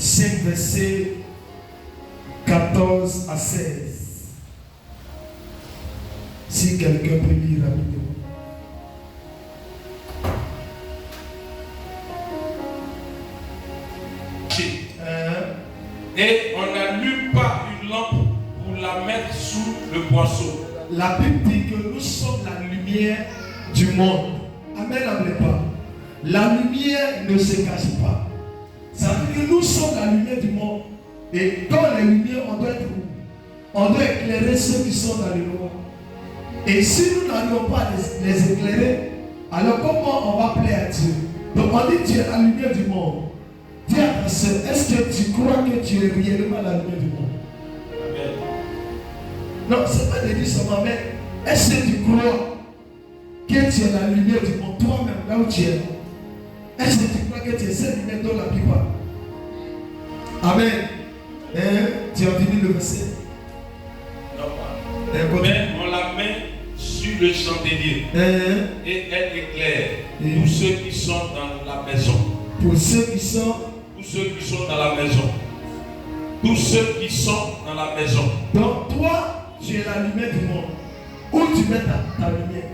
5 versets 14 à 16. Si quelqu'un peut lire rapidement. Et on n'allume pas une lampe pour la mettre sous le boisseau. La Bible dit que nous sommes la lumière du monde. Amen, n'oubliez pas. La lumière ne se cache pas. Ça veut dire que nous sommes la lumière du monde. Et dans les lumières, on doit être où? On doit éclairer ceux qui sont dans le noir. Et si nous n'arrivons pas à les éclairer, alors comment on va plaire à Dieu? Donc on dit tu es la lumière du monde. Dis à ta soeur, est-ce que tu crois que tu es réellement la lumière du monde? Amen. Non, c'est pas de dire seulement, mais est-ce que tu crois que tu es la lumière du monde, toi-même, là où tu es? Est-ce que tu crois que tu es cette lumière dont la Bible parle? Amen. Tu as entendu le verset? Non, pas. Mais on la met sur le chandelier et elle éclaire tous ceux qui sont dans la maison. Pour ceux qui sont dans la maison. Tous ceux qui sont dans la maison. Donc toi, tu es la lumière du monde. Où tu mets ta lumière?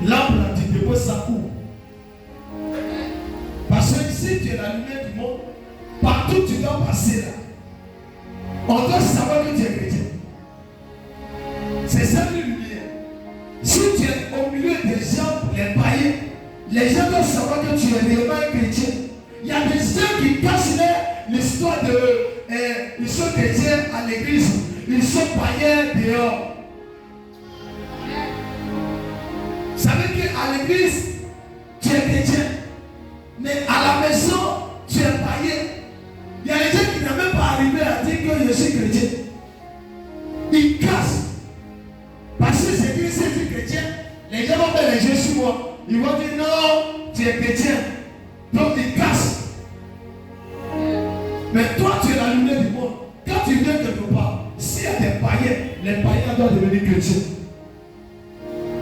Lampe là, tu déposes ça où? Parce que si tu es la lumière du monde, partout tu dois passer là. On doit savoir que tu es chrétien. C'est ça la lumière. Si tu es au milieu des gens, les païens, les gens doivent savoir que tu es réellement un chrétien. Il y a des gens qui cachent l'histoire de ils sont chrétiens à l'église, ils sont païens dehors. Vous savez qu'à l'église, tu es chrétien, mais à la maison, tu es païen. Il y a des gens qui n'ont même pas arrivé à dire que je suis chrétien. Ils cassent. Parce que c'est dit, si tu es chrétien, les gens vont faire les yeux sur moi. Ils vont dire non, tu es chrétien. Donc ils cassent. Mais toi, tu es la lumière du monde. Quand tu viens quelque part, s'il y a des païens, les païens doivent devenir chrétiens.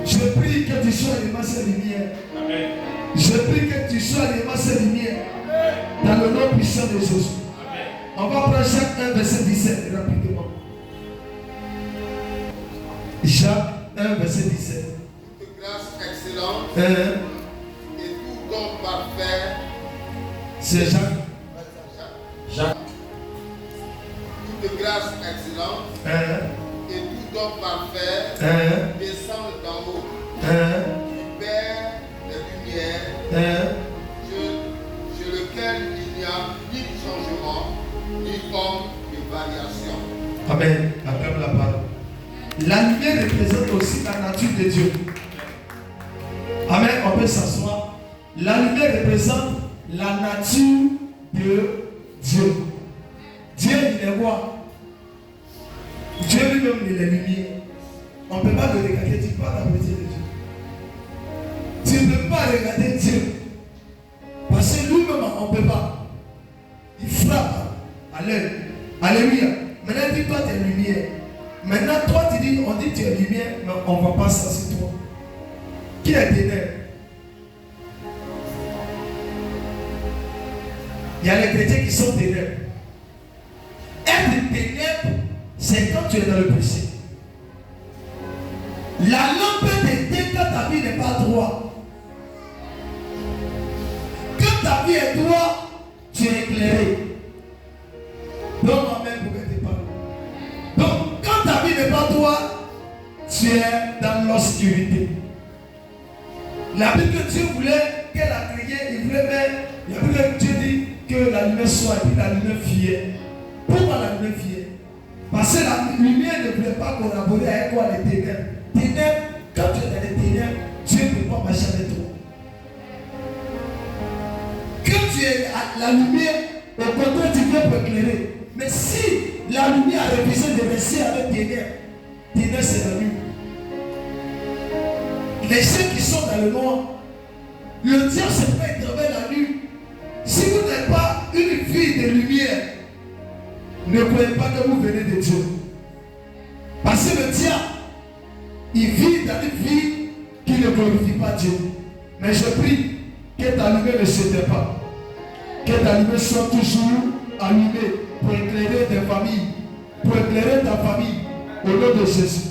Je prie que tu sois les masses lumière. Amen. Je prie que tu sois les masses lumière. Dans le nom puissant de Jésus. Amen. On va prendre Jacques 1, verset 17 rapidement. Jacques 1, verset 17. Toute grâce excellente et tout don parfait. C'est Jacques. Toute grâce excellente et tout don parfait descend d'en haut du Père des Lumières, sur lequel il n'y a ni changement, ni forme de variation. Amen. Acclame la parole. La lumière représente aussi la nature de Dieu. Amen. On peut s'asseoir. La lumière représente la nature de Dieu. Dieu, il est roi. Dieu lui-même, il est lumière. On ne peut pas le regarder, tu parles à côté de Dieu. Tu ne peux pas regarder Dieu. Parce que lui-même, on ne peut pas. Il frappe à l'œil. Alléluia. Maintenant, dis toi, tu es lumière. Maintenant, toi, tu dis, on dit tu es lumière, mais on ne voit pas ça sur toi. Qui est ténèbres? Il y a les chrétiens qui sont ténèbres. Être ténèbres, c'est quand tu es dans le péché. La lampe t'éteint quand ta vie n'est pas droite. Quand ta vie est droite, tu es éclairé. Donc, amen pour que tu parles. Donc, quand ta vie n'est pas droite, tu es dans l'obscurité. La Bible que Dieu voulait qu'elle a créé, il voulait mettre. Il y a plus que Dieu dit que la lumière soit et puis la lumière fière. Pourquoi la lumière fière? Parce que la lumière ne voulait pas collaborer avec quoi les ténèbres. Ténèbres, quand tu es dans les ténèbres, Dieu ne peut pas marcher avec toi. Quand tu es à la lumière, au contraire, tu viens pour éclairer. Mais si la lumière a refusé de rester avec ténèbres, ténèbres c'est la nuit. Les gens qui sont dans le noir, le diable se fait travers la nuit. Si vous n'êtes pas une vie de lumière, ne croyez pas que vous venez de Dieu. Parce que le diable, il vit dans une vie qui ne glorifie pas Dieu. Mais je prie que ta lumière ne se tait pas. Que ta lumière soit toujours allumée pour éclairer tes familles, pour éclairer ta famille, au nom de Jésus.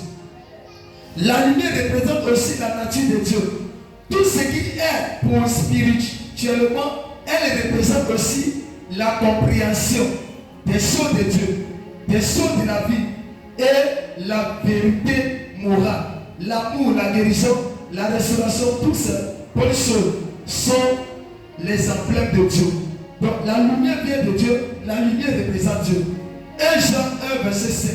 La lumière représente aussi la nature de Dieu. Tout ce qui est pour spirituellement, elle représente aussi la compréhension des choses de Dieu, des choses de la vie et la vérité morale. L'amour, la guérison, la restauration, toutes ces bonnes choses sont les emblèmes de Dieu. Donc la lumière vient de Dieu, la lumière représente Dieu. 1 Jean 1, verset 5.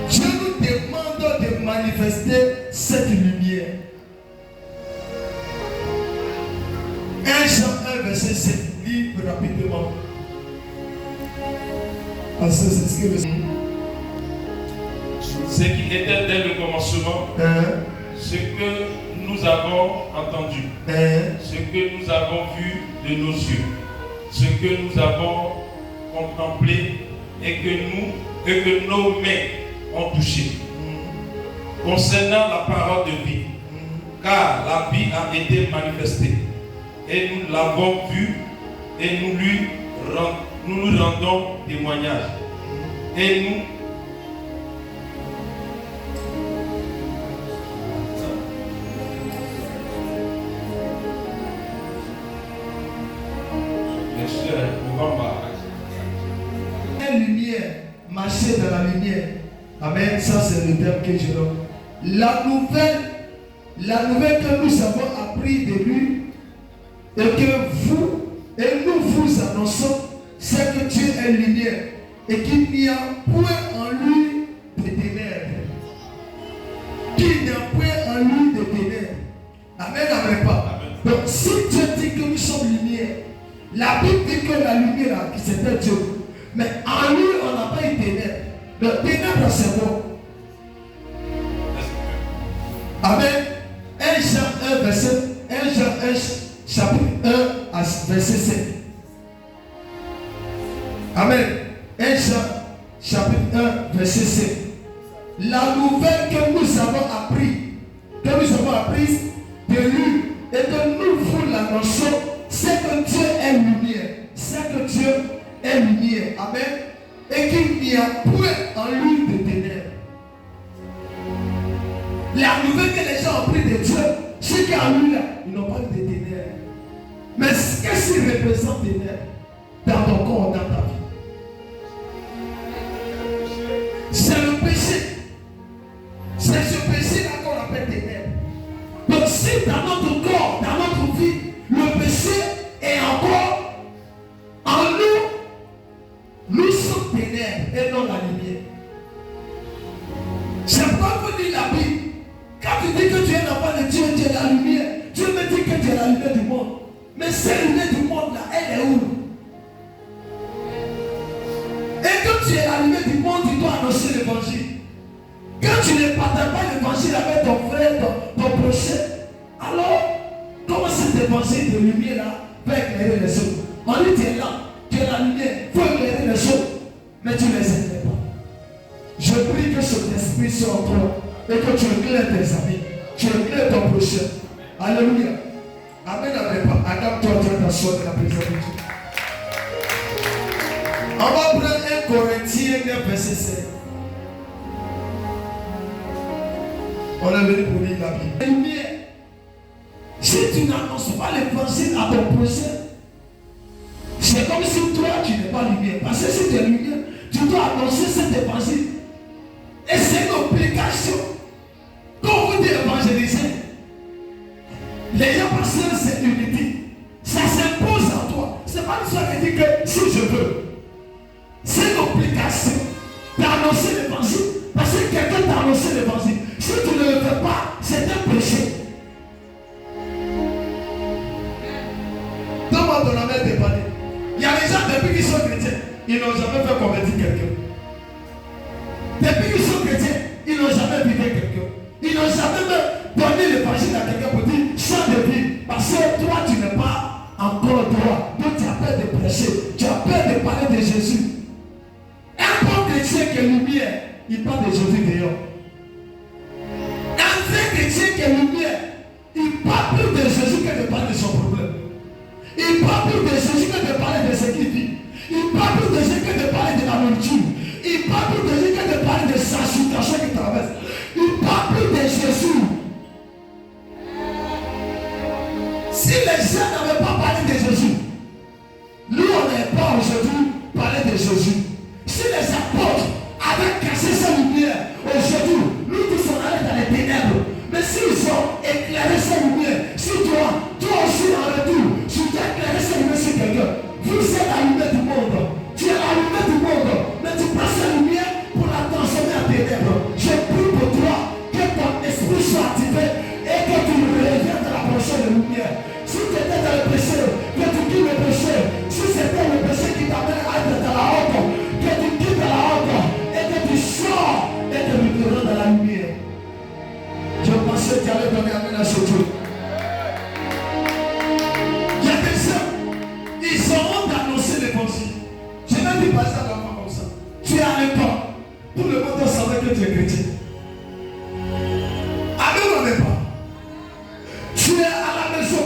Dieu nous demande de manifester cette lumière. 1 Jean 1, verset 7. Lis rapidement. Parce que c'est ce que ce qui était dès le commencement, ce que nous avons entendu, ce que nous avons vu de nos yeux, ce que nous avons contemplé et que nos mains ont touché. Concernant la parole de vie, car la vie a été manifestée et nous l'avons vue et nous lui rendons témoignage. Et nous lumière, marcher dans la lumière. Amen. Ça c'est le terme que je donne. La nouvelle que nous avons appris de lui et que vous et nous vous annonçons, c'est que Dieu est lumière et qu'il n'y a point en lui de ténèbres. Qu'il n'y a point en lui de ténèbres. Amen, amen pas. Donc si Dieu dit que nous sommes lumière, la Bible dit que la lumière c'était Dieu. Mais en lui, on n'a pas eu ténèbres. Le ténèbres, c'est bon. Amen. 1 Jean 1, verset 1 Jean 1, chapitre 1, verset 7. Amen. 1 Jean, chapitre 1, verset 7. La nouvelle que nous avons apprise de lui et que nous vous l'annonçons, c'est que Dieu est lumière. C'est que Dieu est lumière. Amen. Et qu'il n'y a point en lui de ténèbres. La nouvelle que les gens ont pris de Dieu, c'est qu'en lui là, ils n'ont pas eu de ténèbres. Mais qu'est-ce qu'il représente ténèbres dans ton corps, dans ta vie? C'est le péché. C'est ce péché-là qu'on appelle ténèbres. Donc si dans notre corps, dans notre vie, le péché est encore en nous, nous sommes ténèbres et non la lumière. C'est pourquoi vous dit la Bible. Quand tu dis que tu es l'enfant de Dieu, tu es la lumière. Dieu me dit que tu es la lumière du monde. Mais cette lumière du monde-là, elle est où? Et quand tu es la lumière du monde, tu dois annoncer l'évangile. Quand tu ne partages pas l'évangile avec ton frère, ton prochain, alors, comment cet évangile de lumière-là va éclairer les autres? On dit, tu es là, tu es la lumière, il faut éclairer les autres, mais tu ne les éclaires pas. Je prie que cet esprit soit en toi et que tu éclaires tes amis, tu éclaires ton prochain. Alléluia. Amen, amen. Adapte-toi, tu vas t'asseoir dans la présence de Dieu. On va prendre 1 Corinthiens 9, verset 7. On est venu pour lire la Bible. Lumière. Si tu n'annonces pas l'évangile à ton prochain, c'est comme si toi tu n'es pas lumière. Parce que si tu es lumière, tu dois annoncer cet évangile. Et c'est une obligation. Quand vous dites évangéliser, les gens pensent que c'est unité. Ça s'impose en toi. C'est pas une histoire qui dit que si je veux. C'est une obligation d'annoncer l'évangile. Parce que quelqu'un t'a annoncé l'évangile. Si tu ne le fais pas, c'est un péché. Donne-moi ton amen dépanné. Il y a des gens depuis qu'ils sont chrétiens, ils n'ont jamais fait convertir quelqu'un. Depuis qu'ils sont chrétiens, ils n'ont jamais vivé quelqu'un. Ils n'ont jamais donné l'évangile à quelqu'un pour dire chant de vie. Parce que toi, tu n'es pas encore droit. Donc tu as peur de prêcher. Tu as peur de parler de Jésus. Un bon chrétien qui est lumière, il parle de Jésus dehors. Un vrai chrétien qui est lumière, il parle plus de Jésus parle plus de Jésus que de parler de ce qu'il vit. Il parle plus de Jésus que de parler de la nourriture. Il parle plus de Jésus que de parler de sa situation qu'il traverse. Il parle plus de Jésus. Si les gens n'avaient pas parlé de Jésus, nous on n'est pas aujourd'hui parler de Jésus. Si les apôtres avaient caché sa lumière, aujourd'hui, nous tous on allait dans les ténèbres. Mais s'ils ont éclairé sa lumière, si toi aussi en retour, tu dois éclairer sa lumière sur quelqu'un. Vous êtes la lumière du monde. Tu es la lumière du monde. Mais tu prends sa lumière pour la transformer en ténèbres. Je prie pour toi que ton esprit soit activé et que tu reviennes dans la prochaine lumière. Si tu étais dans le péché, que tu quittes le péché. Si c'était le péché qui t'amène à être dans la honte, que tu quittes la honte et que tu sors et que tu te rends dans la lumière. Je pensais que tu allais donner amen à ce Dieu. Il y a des gens, ils auront d'annoncer l'évangile. Je n'ai dit pas ça d'enfant comme ça. Tu es à l'école. Tout le monde doit savoir que tu es chrétien. Amen ou n'est pas? Tu es à la maison.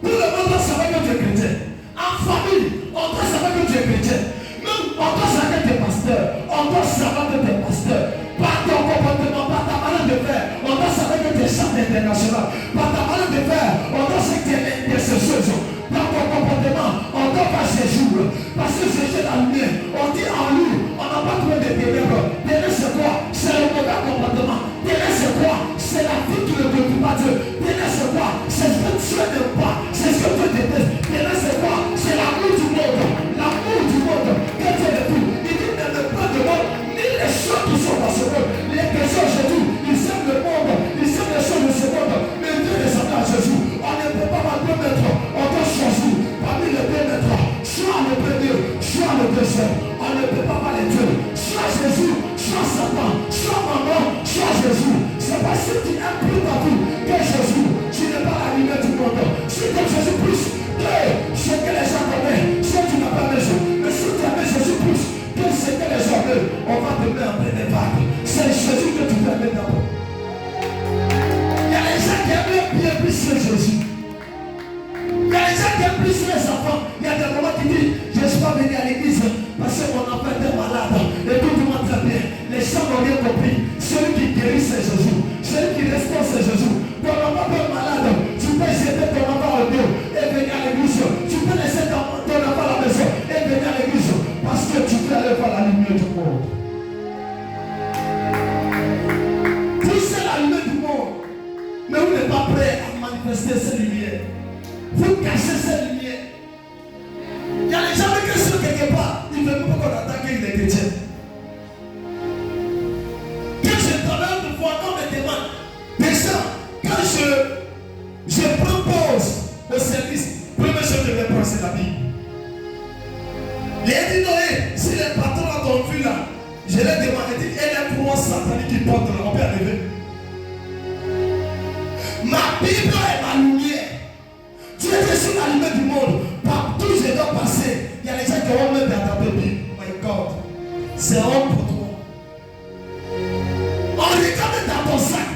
Tout le monde doit savoir que tu es chrétien. En famille, on doit savoir que tu es chrétien. Même on doit savoir que tu es pasteur. On doit savoir que tu es pasteur. Par ton comportement, par ta manière de faire, on doit savoir que tu es chef international. Par ta manière de faire, on doit savoir que tu es l'intercesseuse. Par ton comportement, on doit pas Jésus. Parce que Jésus est la lumière. On dit en lui, on n'a pas trouvé de ténèbres. Ténèbres c'est quoi? C'est le mauvais comportement. Ténèbres c'est quoi? C'est la vie qui ne veut pas Dieu. Ténèbres c'est quoi? C'est ce que tu n'aimes pas. C'est ce que tu détestes. Ténèbres c'est quoi? C'est l'amour du monde. L'amour du monde. Que Dieu est tout. Il dit n'aime pas de monde, ni les choses qui sont dans ce monde. Les chrétiens aujourd'hui, ils aiment le monde. Ils aiment les choses de ce monde. Mais Dieu les amène à Jésus. On ne peut pas mal mettre. On doit choisir parmi les deux maîtres. Soit le premier, soit le deuxième. On ne peut pas mal les deux. Soit Jésus, soit Satan, soit maman, soit Jésus. C'est pas si tu aimes plus ta vie que Jésus. Tu n'es pas la lumière du monde. Si tu aimes Jésus plus que ce que les gens connaissent, si tu n'as pas Jésus. Mais si tu aimes Jésus plus que ce que les gens veulent, on va te mettre en plein débat. C'est Jésus que tu dois mettre d'abord. Il y a les gens qui aiment bien plus que Jésus. Il y a les gens qui aiment plus les enfants. Il y a des moments qui disent, je ne suis pas venu à l'église parce que mon enfant était malade. Et tout le monde très bien. Les gens n'ont rien compris. Celui qui guérit, c'est Jésus. Celui qui restaure, c'est Jésus. Ton enfant est malade. Tu peux jeter ton enfant au dos et venir à l'église. Tu peux laisser ton enfant à la maison et venir à l'église. Parce que tu peux aller voir la lumière du monde. Poussez la lumière du monde. Mais vous n'êtes pas prêt à manifester cette lumière. Vous cachez cette lumière. Il y a les gens qui sont quelque part. Ils ne veulent pas qu'on attaque les chrétiens. Quand je travaille autrefois, on me demande. Déjà, quand je propose au service, première chose que je vais prendre, c'est la Bible. Il a dit, Noé, si les patrons t'ont vu là, je l'ai demandé, il dit, et les pouvoirs sataniques qui portent là, on peut arriver. Ma Bible est ma lumière. Tu es sur la lumière du monde. Partout où je dois passer, il y a les gens qui vont même attraper la Bible. My God, c'est honte pour toi. On regarde dans ton sac.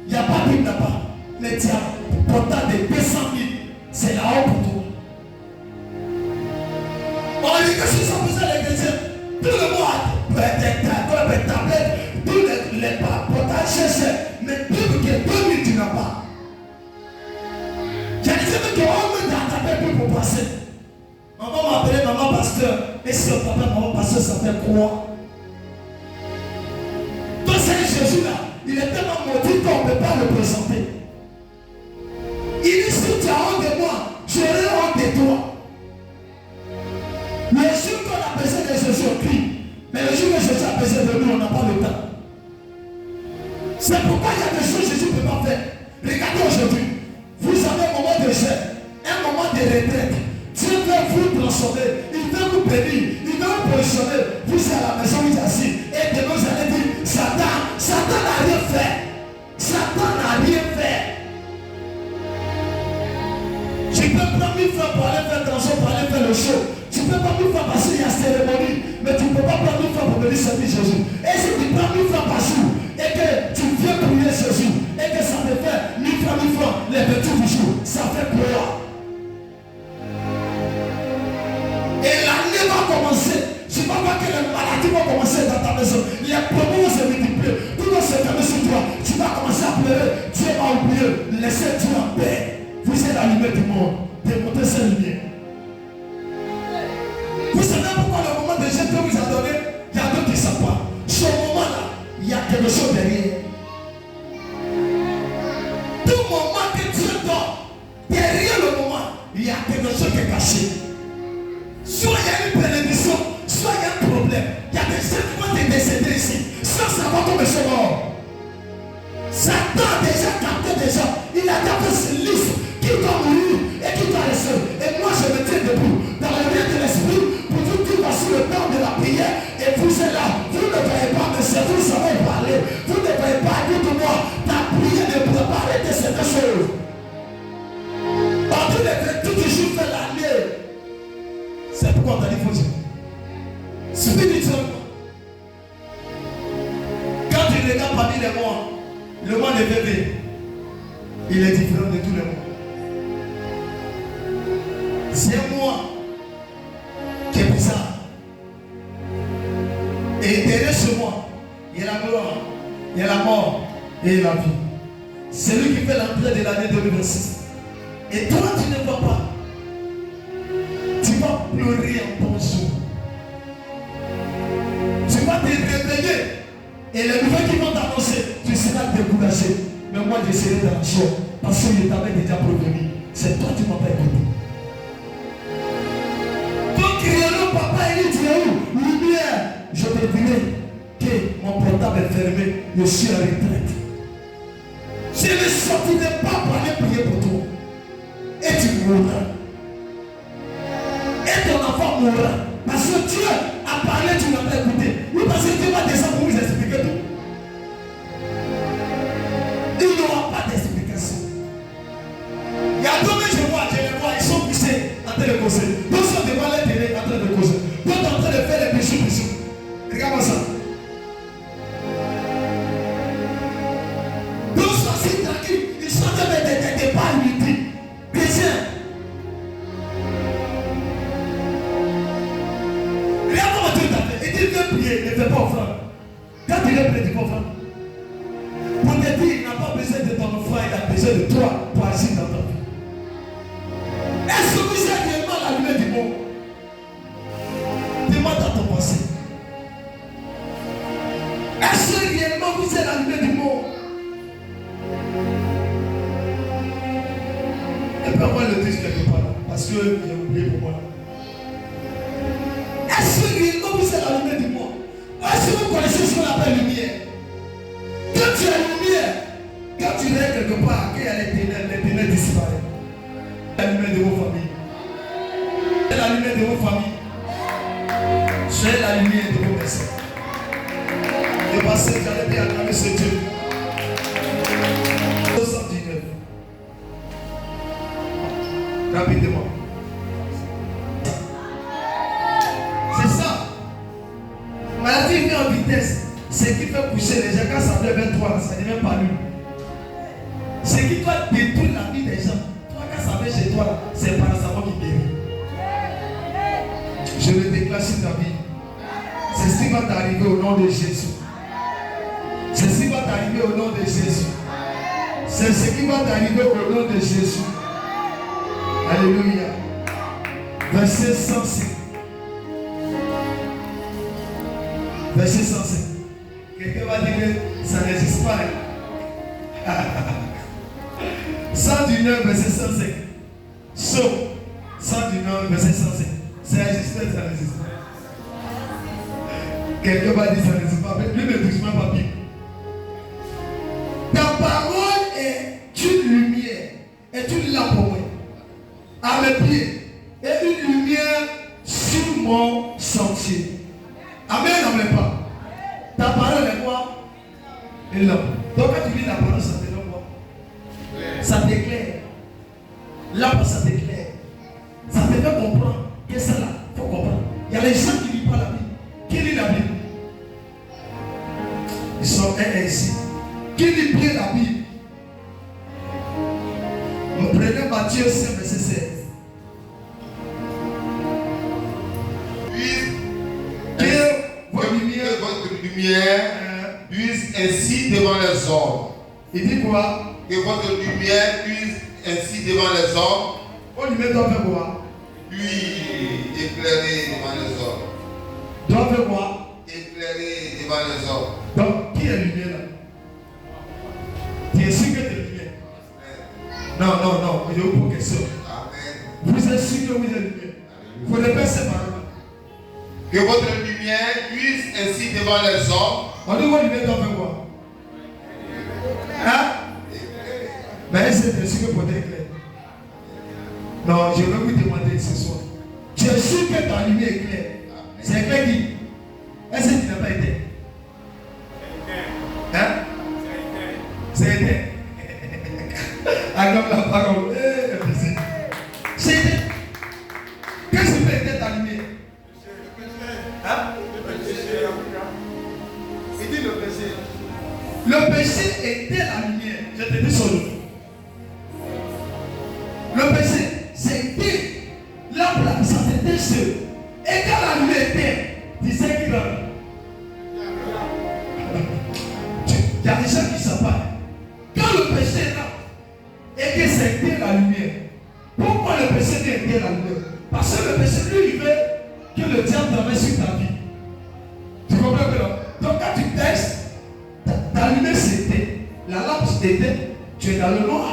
Il n'y a pas de Bible là-bas. Mais tu as pourtant des 200 000. C'est la honte pour toi. On regarde sur ça, vous les chrétiens. Tout le monde a des tablettes, tous les portails cherchent. Mais Bible qui est 2000, tu n'as pas. Il y a des gens qui ont même d'attraper Bible pour passer. Maman m'a appelé maman pasteur. Et si on t'appelle maman pasteur, ça fait quoi? Donc c'est Jésus là. Il est tellement maudit qu'on ne peut pas le présenter. Il dit si tu as honte de moi, j'aurai honte de toi. Le jour qu'on a besoin de Jésus, on crie. Mais le jour que Jésus a besoin de nous, on n'a pas le temps. C'est pourquoi il y a des choses que Jésus ne peut pas faire. Regardez aujourd'hui. Vous avez un moment de jeûne, un moment de retraite. Dieu veut vous transformer. Il veut vous bénir. Il veut vous positionner. Vous êtes à la maison, vous êtes assis. Et demain, vous allez dire, Satan n'a rien fait. Satan n'a rien fait. Tu peux prendre 1000 francs pour aller faire transport, pour aller faire le show. Tu peux pas 1000 francs parce qu'il y a cérémonie. Mais tu ne peux pas prendre 1000 francs pour venir servir Jésus. Et si tu prends 1000 francs par jour, et que tu viens prier Jésus, et que ça te fait 1000 francs, les petits du jour, ça fait quoi? monde, démonter cette lumière. Vous savez pourquoi le moment de Dieu que vous a donné, il y a d'autres qui ne savent pas. Ce moment-là, il y a quelque chose derrière. Tout moment que Dieu donne, derrière le moment, il y a quelque chose qui est caché. Soit il y a une bénédiction, soit il y a un problème. Il y a des gens qui vont te décéder ici, sans savoir comment ils sont morts. Satan a déjà capté des gens. Il a tapé cette liste qui doit mourir et qui doit rester. Et moi je me tiens debout dans le lien de l'esprit pour vous dire voici le temps de la prière. Et vous êtes là. Vous ne voyez pas me servir, vous savez parler. Vous ne voyez pas, écoute-moi. Ta prière ne pourra pas arrêter cette chose. En tous les faits, tout toujours fait l'année. C'est pourquoi on t'a dit faut dire. Spirituellement. Quand tu regardes parmi les mois, le mois de bébé, il est différent de tous les mois. C'est un mois qui est bizarre. Et derrière ce mois, il y a la gloire, il y a la mort et la vie. C'est lui qui fait l'entrée de l'année 2026. Et toi, tu ne vois pas. Tu vas pleurer en ton jour. Tu vas te réveiller. Et les nouvelles qui vont t'annoncer, tu seras découragé. Mais moi, je serai dans la joie. Parce que je t'avais déjà prévenu. C'est toi qui m'as pas écouté. Donc, criez-le, papa, il dit, tu es où? Lumière. Je te dirai que mon portable est fermé. Je suis en retraite. Je ne sortirai pas pour aller prier pour toi. Et tu mourras. Et ton enfant mourra. Parce que Dieu a parlé, tu n'as pas écouté. Oui, parce que Dieu va descendre pour vous expliquer tout. Il n'y aura pas d'explication. Il y a deux mecs, je les vois, ils sont poussés en train de causer. D'autres sont devant les télé en train de causer. D'autres en train de faire les bisous. Regarde-moi ça. D'autres sont assis tranquilles. Ils sont en train de pas lui dire. Chrétien. Regarde comment Dieu t'a fait. Il dit viens prier, ne fais pas offrande. Quand tu viens prier, tu peux offrande. Pour te dire, il n'a pas besoin de ton offrande, il a besoin de toi pour agir dans ta vie. Est-ce que vous êtes réellement la lumière du monde? Demande à ton passé. Est-ce que réellement vous êtes la lumière du monde? Et puis moi le disque quelque part là, parce que j'ai oublié pour moi. Est-ce que réellement vous êtes la lumière du monde? Est-ce que vous connaissez ce qu'on appelle lumière? Quand tu as lumière, quand tu es quelque part, qu'il y a les ténèbres disparaissent. La lumière de vos familles. C'est la lumière de vos familles. C'est la lumière de vos maisons. Le passé, j'allais bien acclamer ce Dieu. 219. Rapidement. C'est ça. Maladie vient en vitesse. Ce qui fait pousser les gens, quand ça fait 23, ça n'est même pas lui. Ce qui doit détruire la vie des gens. Toi, quand ça vient chez toi, c'est par paracétamol qui guérit. Je le déclare sur ta vie. C'est ce qui va t'arriver au nom de Jésus. C'est ce qui va t'arriver au nom de Jésus. C'est ce qui va t'arriver au nom de Jésus. Alléluia. Verset 105. Verset 105. Quelqu'un va dire que ça n'existe pas. 119, verset 105. Sauf 119, verset 105. Ça existe, ça n'existe pas. Quelqu'un va dire ça n'existe pas. Lui ne touche même pas Bible. Ta parole est une lumière, est une lampe pour moi, à mes pieds, et une lumière sur mon sentier. Amen, n'amen pas. Ta parole est quoi? Une lampe. Donc quand tu lis la parole, ça te donne quoi? Ça t'éclaire. Lampe, ça t'éclaire. Ça te fait comprendre que c'est là. Il faut comprendre. Il y a les gens qui ne lisent pas la Bible. Qui lit la Bible? Ils sont ici. Qui lit bien la Bible? Prenez Matthieu 5, verset 16. Votre lumière luise ainsi devant les hommes. Il dit quoi? Que votre lumière luise ainsi devant les hommes, On lui met doit faire quoi? Lui éclairer devant les hommes. Doit faire quoi? Éclairer devant les hommes. Donc, qui est lumière là? Tu es sûr que tu es lumière? Non, il y a une question. Amen. Vous êtes sûr que vous êtes lumière? Il faut répéter ces paroles. Que votre lumière puisse ainsi devant les hommes. On dit votre lumière doit faire quoi? Hein? Mais c'est sûr que pour être clair. Non, je vais vous demander ce soir. Tu es sûr que ta lumière est claire? C'est clair qui? Est-ce que tu n'as pas été? Hein? C'est été. Acclame la parole. C'est été. Qu'est-ce que peut être ta lumière? Hein? Il dit le péché. Le péché était la lumière. Je te dis son nom. Le péché, c'était l'âme, ça c'était seul. Et quand la lumière était, tu sais qui donne? Il y a des gens qui savent pas. Quand le péché est là, et que c'était la lumière, pourquoi le péché était la lumière? Parce que le péché, lui, il veut que le diable travaille sur ta vie. Tu comprends que non? Donc quand tu testes, ta lumière c'était, la lampe c'était, tu es dans le noir.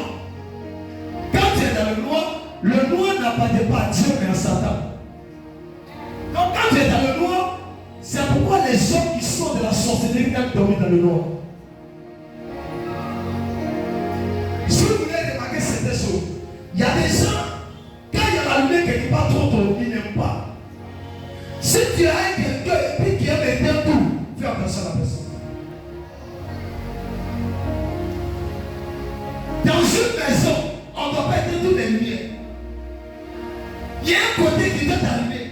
Quand tu es dans le noir n'appartient pas à Dieu mais à Satan. Donc quand tu es dans le noir, c'est pourquoi les gens qui sont de la sorcellerie doivent dormir dans le noir. Si vous voulez remarquer cette chose, il y a des gens, quand il y a la lumière quelque part trop tôt, ils n'aiment pas. Si tu as quelqu'un et puis qui aime éteindre tout, fais attention à la personne. Dans une maison, on ne doit pas éteindre toutes les lumières. Il y a un côté qui doit t'allumer.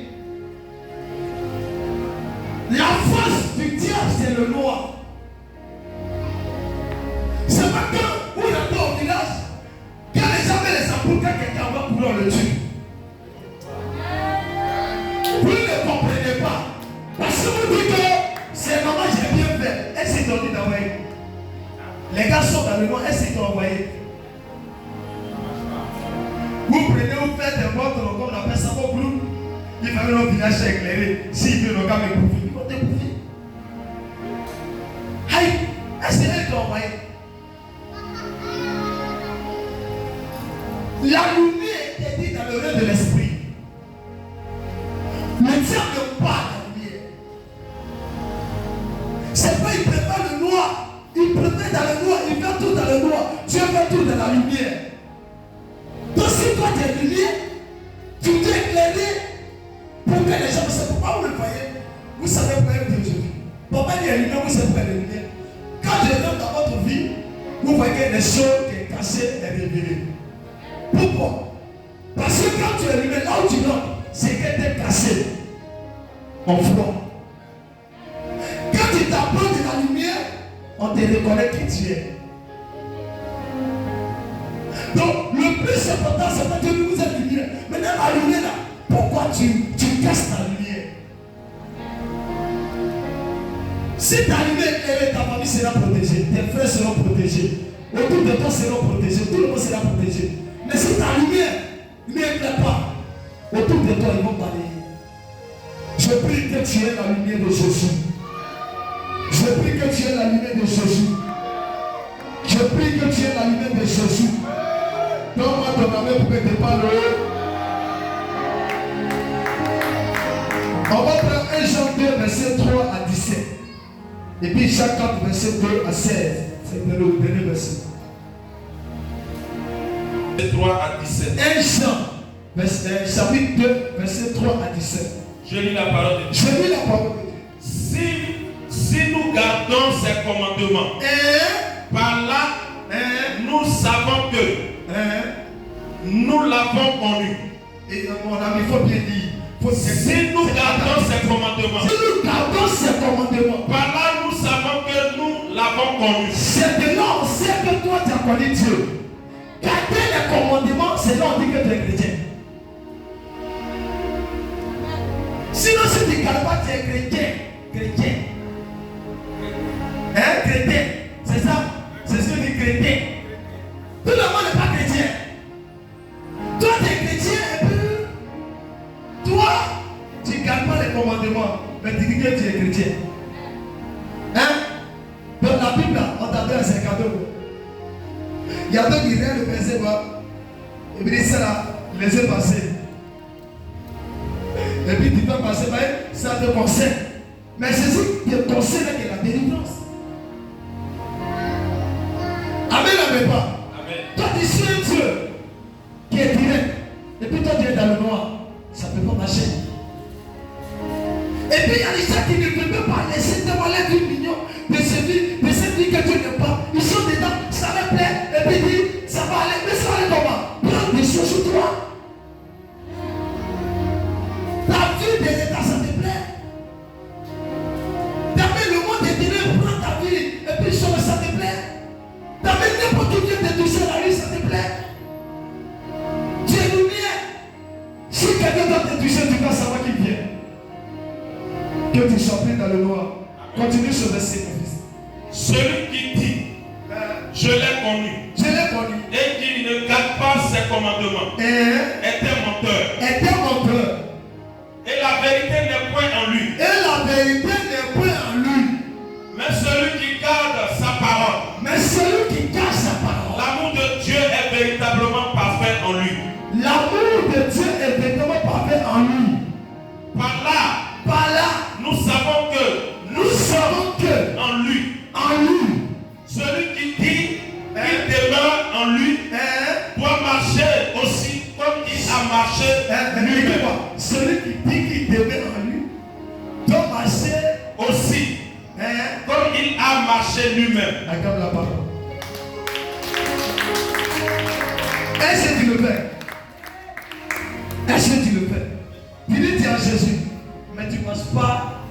La force du diable, c'est le noir. C'est pas quand vous êtes au village, quand les gens mettent les ampoules, quand quelqu'un va courir, on le tue. Vous ne comprenez pas. Parce que vous dites que c'est maman, j'ai bien fait. Elle s'est donnée d'envoyer. Les gars sont dans le noir, elle s'est envoyée. Vous prenez, vous faites un vote, comme on appelle ça, vos groupes. Il fallait le village éclairé. S'il veut le gars me bouffer, ils vont te bouffer. Aïe, est-ce qu'elle t'a envoyé? La lumière était dit dans le règne de l'esprit. Le diable ne pas la lumière. C'est pas il prépare le noir. Il prépare dans le noir, il fait tout dans le noir. Dieu fait tout dans la lumière. Donc si toi tu es lumière, tu dois éclairer pour que les gens ne savent pas où vous le voyez. Vous savez pourquoi il est aujourd'hui. Papa il est lumière, vous savez pourquoi il est lumière. Quand je rentre dans votre vie, vous voyez que les choses qui sont cachées et révélées. Pourquoi? Parce que quand tu es lumière, là où tu rentres, c'est que tu es caché en froid. Quand tu t'approches de la lumière, on te reconnaît qui tu es. Donc, le plus important, c'est pas que vous êtes lumière. Maintenant, la lumière là, pourquoi tu casses ta lumière? Si ta lumière est éclairée, ta famille sera protégée, tes frères seront protégés, autour de toi seront protégés, tout le monde sera protégé. Mais si ta lumière n'éclaire pas, autour de toi, ils vont balayer. Je prie que tu aies la lumière de Jésus. Je prie que tu aies la lumière de Jésus. Je prie que tu aies la lumière de Jésus. Donne-moi ton amour pour que tu parles. On va prendre 1 Jean 2, verset 3 à 17. Et puis Jacques 4, verset 2 à 16. C'est le dernier verset. 3 à 17. 1 Jean, chapitre 2, verset 3 à 17. Je lis la parole de Dieu. Je lis la parole de Dieu. Si nous gardons ses commandements, par là, nous savons que nous l'avons connu. Et mon ami, il faut bien dire. Si nous gardons ses commandements, si nous gardons ses commandements, par là nous savons que nous l'avons connu. C'est de là on sait que toi tu as connu Dieu. Garder les commandements, c'est là on dit que tu es chrétien. Sinon, si tu ne gardes pas, tu es chrétien. Chrétien. Hein, chrétien. C'est ça? C'est ce que dit chrétien. Tout le monde n'est pas chrétien. Toi, tu es chrétien. mais tu dis que tu es chrétien. Hein? Dans la Bible, on t'appelle à 50 euros. Il y a d'autres qui viennent le verset, et puis ça là, laissez passer. Et puis tu peux passer, ça te concerne. Mais ceci te concerne que la délivrance. Amen, amen pas. Amen. Toi tu suis un Dieu qui est direct. Et puis toi tu es dans le noir. Ça ne peut pas marcher. Et puis il y a des gens qui ne peuvent pas laisser devant la vie mignon de cette vie que Dieu n'aime pas. Ils sont dedans, ça leur plaît. Et puis ils disent, ça va aller, mais ça va aller comment? Prends des choses sur toi. Ta vie des états, ça te plaît. T'amènes le monde des ténèbres, prends ta vie. Et puis ça te plaît. T'amènes n'importe qui vient te toucher la rue, ça te plaît. Tu es lumière. Si quelqu'un doit te toucher, tu vas savoir qui vient. Que tu sois pris dans le noir. Continue ce verset, mon fils. Celui qui dit, je l'ai connu, et qui ne garde pas ses commandements, est un menteur. Et la vérité n'est point en lui. Mais celui qui garde sa parole. L'amour de Dieu est véritablement parfait en lui. Par là, nous savons que en lui, celui qui dit qu'il demeure en lui doit marcher aussi comme il a marché lui-même. Celui qui dit qu'il demeure en lui doit marcher aussi comme il a marché lui-même. Acclame la parole. Est-ce que tu le fais? Tu dis à Jésus, mais tu ne marches pas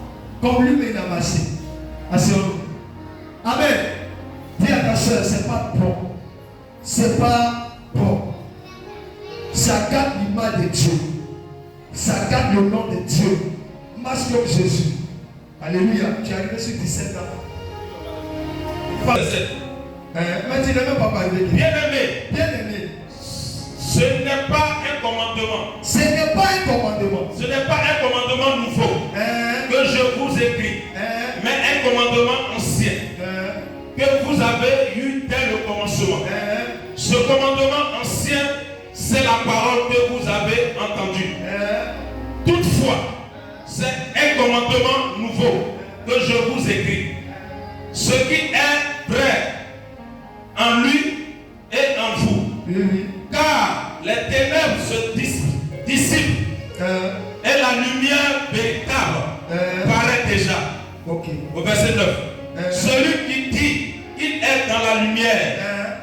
comme lui, mais il a marché. Asseyons-nous. Amen. Dis à ta soeur, c'est pas bon. Ça garde l'image de Dieu. Ça garde le nom de Dieu. Marche comme Jésus. Alléluia. Tu es arrivé sur 17 ans. Mais tu n'es même pas parlé. Bien-aimé. Ce n'est pas un commandement. Ce n'est pas un commandement nouveau que je vous écris, mais un commandement ancien que vous avez eu dès le commencement. Ce commandement ancien, c'est la parole que vous avez entendue. Toutefois, c'est un commandement nouveau que je vous écris. Ce qui est vrai en lui et en vous. Car les ténèbres se dissipent et la lumière véritable paraît déjà. Au verset 9. Celui qui dit qu'il est dans la lumière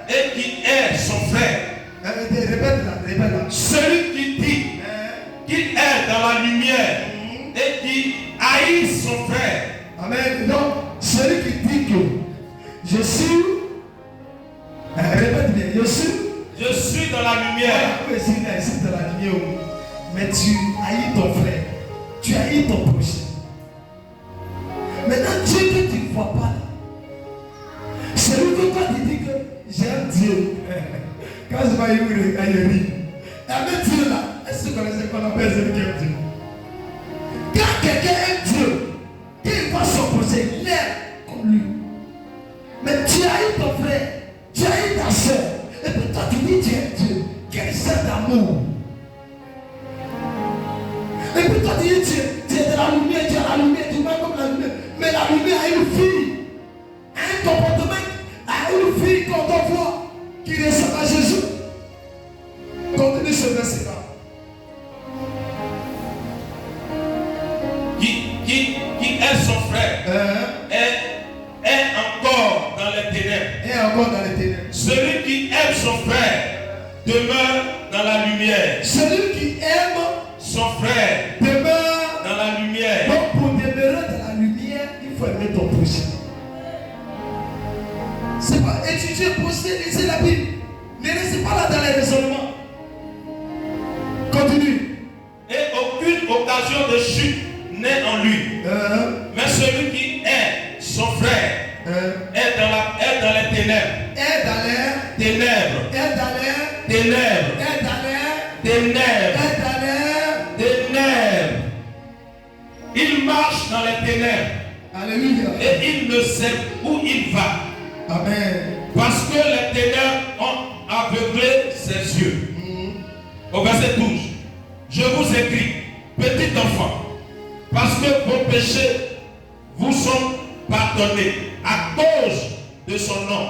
et qui est son frère. Répète-la. Celui qui dit qu'il est dans la lumière et qui haït son frère. Amen. Donc, celui qui dit que je suis. Répète bien. Je suis dans la lumière. Oui, c'est dans la lumière. Mais tu haïs ton frère. Tu haïs ton prochain. Maintenant, Dieu que tu ne vois pas là. Celui que toi tu dis que j'aime Dieu. Quand je vais y aller, avec Dieu là, est-ce que vous connaissez qu'on appelle celui qui aime Dieu? Quand quelqu'un aime Dieu, il va s'opposer, il est comme lui. Mais tu haïs ton frère, tu haïs ta soeur. Et puis toi tu dis tu aimes Dieu. Quel sort d'amour. Et puis toi tu dis tu es de la lumière, tu vas comme la lumière. Mais la lumière a une fille, a un comportement, a une fille qu'on voit qui ressemble à Jésus. Continue ce verset là. Qui est son frère est encore dans les ténèbres. Celui qui aime son frère demeure dans la lumière. Celui qui aime son frère demeure dans la lumière. Donc pour demeurer dans la lumière, il faut aimer ton prochain. C'est pas étudier, poster, lisez la Bible. Ne restez pas là dans les raisonnements. Continue. Et aucune occasion de chute n'est en lui. Mais celui qui est son frère est dans les ténèbres. Ténèbres. Il marche marche dans les ténèbres. Alléluia. Et il ne sait où il va. Amen. Parce que les ténèbres ont aveuglé ses yeux. Au verset 12. Je vous écris, petit enfant, parce que vos péchés vous sont pardonnés à cause de son nom.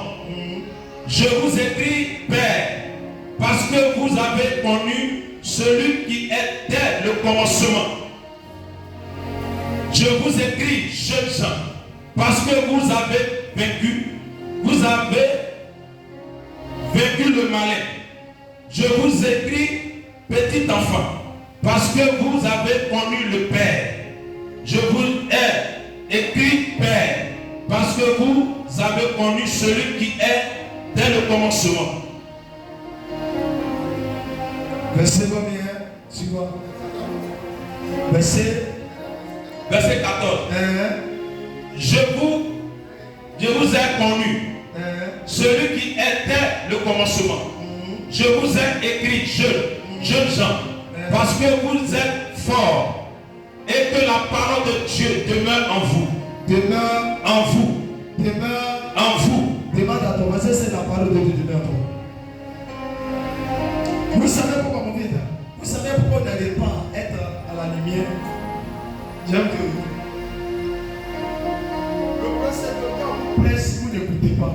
Je vous écris, Père, parce que vous avez connu celui qui est dès le commencement. Je vous écris, jeunes gens, parce que vous avez vaincu le malin. Je vous écris, petit enfant, parce que vous avez connu le Père. Je vous ai écrit, Père, parce que vous avez connu celui qui est dès le commencement. Verset combien? Tu vois? Verset 14. Je vous ai connu, celui qui est dès le commencement. Je vous ai écrit, jeunes gens, parce que vous êtes forts et que la parole de Dieu demeure en vous. Demeure en vous. Demeure en vous. Demande à ton voisin, c'est la parole de Dieu demeure en toi. Vous savez pourquoi mon vie? Vous savez pourquoi vous n'allez pas être à la lumière? J'aime que le problème c'est que quand vous presse, vous n'écoutez pas.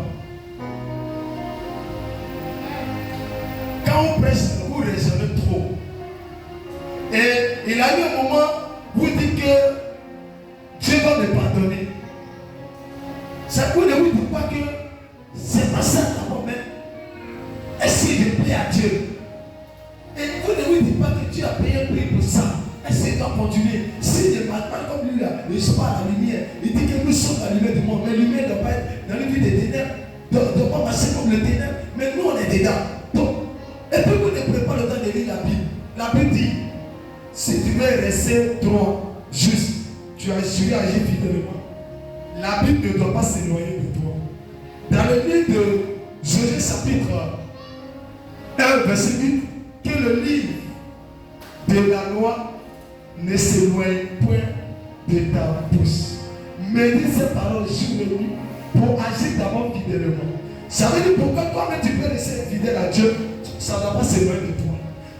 Quand on presse, vous raisonnez trop. Et il a eu un moment où vous dites que Dieu va me pardonner. C'est pour ne vous dites pas que c'est pas ça à moi-même. Essayez de plaire à Dieu. Et vous ne vous dites pas que Dieu a payé un prix pour ça. Essayez de continuer. S'il ne marche pas comme lui là, il ne sont pas à la lumière. Il dit que nous sommes à la lumière du monde. Mais la lumière ne doit pas être dans le vie des ténèbres. Ne doit pas marcher comme le ténèbre. Mais nous on est dedans. Donc, et puis vous ne prenez pas le temps de lire la Bible. La Bible dit, si tu veux rester droit, juste, tu as agir fidèlement. La Bible ne doit pas s'éloigner de toi. Dans le livre de Josué chapitre 1, verset 8, que le livre de la loi ne s'éloigne point de ta bouche. Médite ces paroles jour et nuit pour agir d'abord fidèlement. Ça veut dire pourquoi toi-même tu peux rester fidèle à Dieu, ça ne doit pas s'éloigner de toi.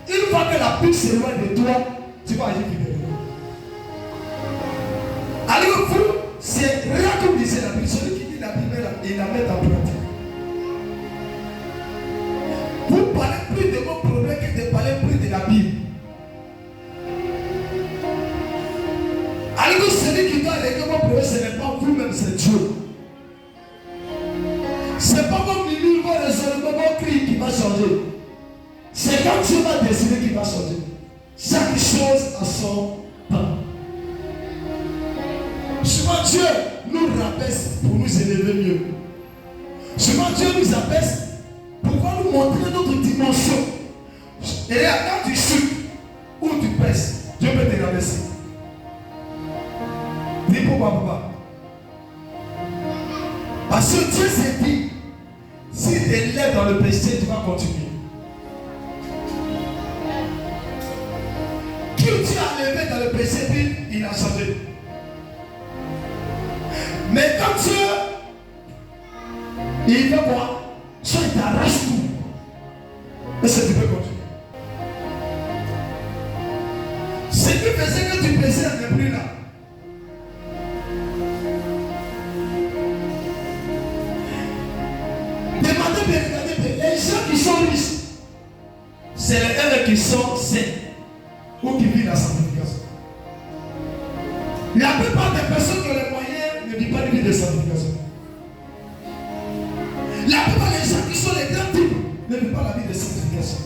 Une fois que la Bible s'éloigne de toi, tu vas agir fidèlement. Alors vous, c'est rien comme disait la Bible. Celui qui dit la Bible, il la met en pratique. Vous parlez plus de vos problèmes que de parler plus de la Bible. Alors celui qui doit régler vos problèmes, ce n'est pas vous-même, c'est Dieu. Ce n'est pas vos mimiques, vos raisonnements, vos cris qui va changer. C'est quand Dieu va décider qu'il va changer. Chaque chose a son temps. Souvent Dieu nous rabaisse pour nous élever mieux. Souvent Dieu nous abaisse pour nous montrer notre dimension. Et là, quand tu chutes ou tu pèses, Dieu peut te rabaisser. Dis pourquoi, papa? Parce que Dieu s'est dit, si tu t'élèves dans le péché, tu vas continuer. Qui Dieu a levé dans le péché, puis il a changé. Mais quand Dieu, il fait quoi? Soit il t'arrache tout. Et ça tu peux continuer. Ce qui faisait que tu péchais n'est plus là. Demandez bien, regardez bien. Les gens qui sont riches, c'est les œuvres qui sont saines ou qui vivent la sanctification. La plupart des personnes qui ont les moyens ne vivent pas de vie de sanctification. La plupart des gens qui sont les grands types ne vivent pas la vie de sanctification.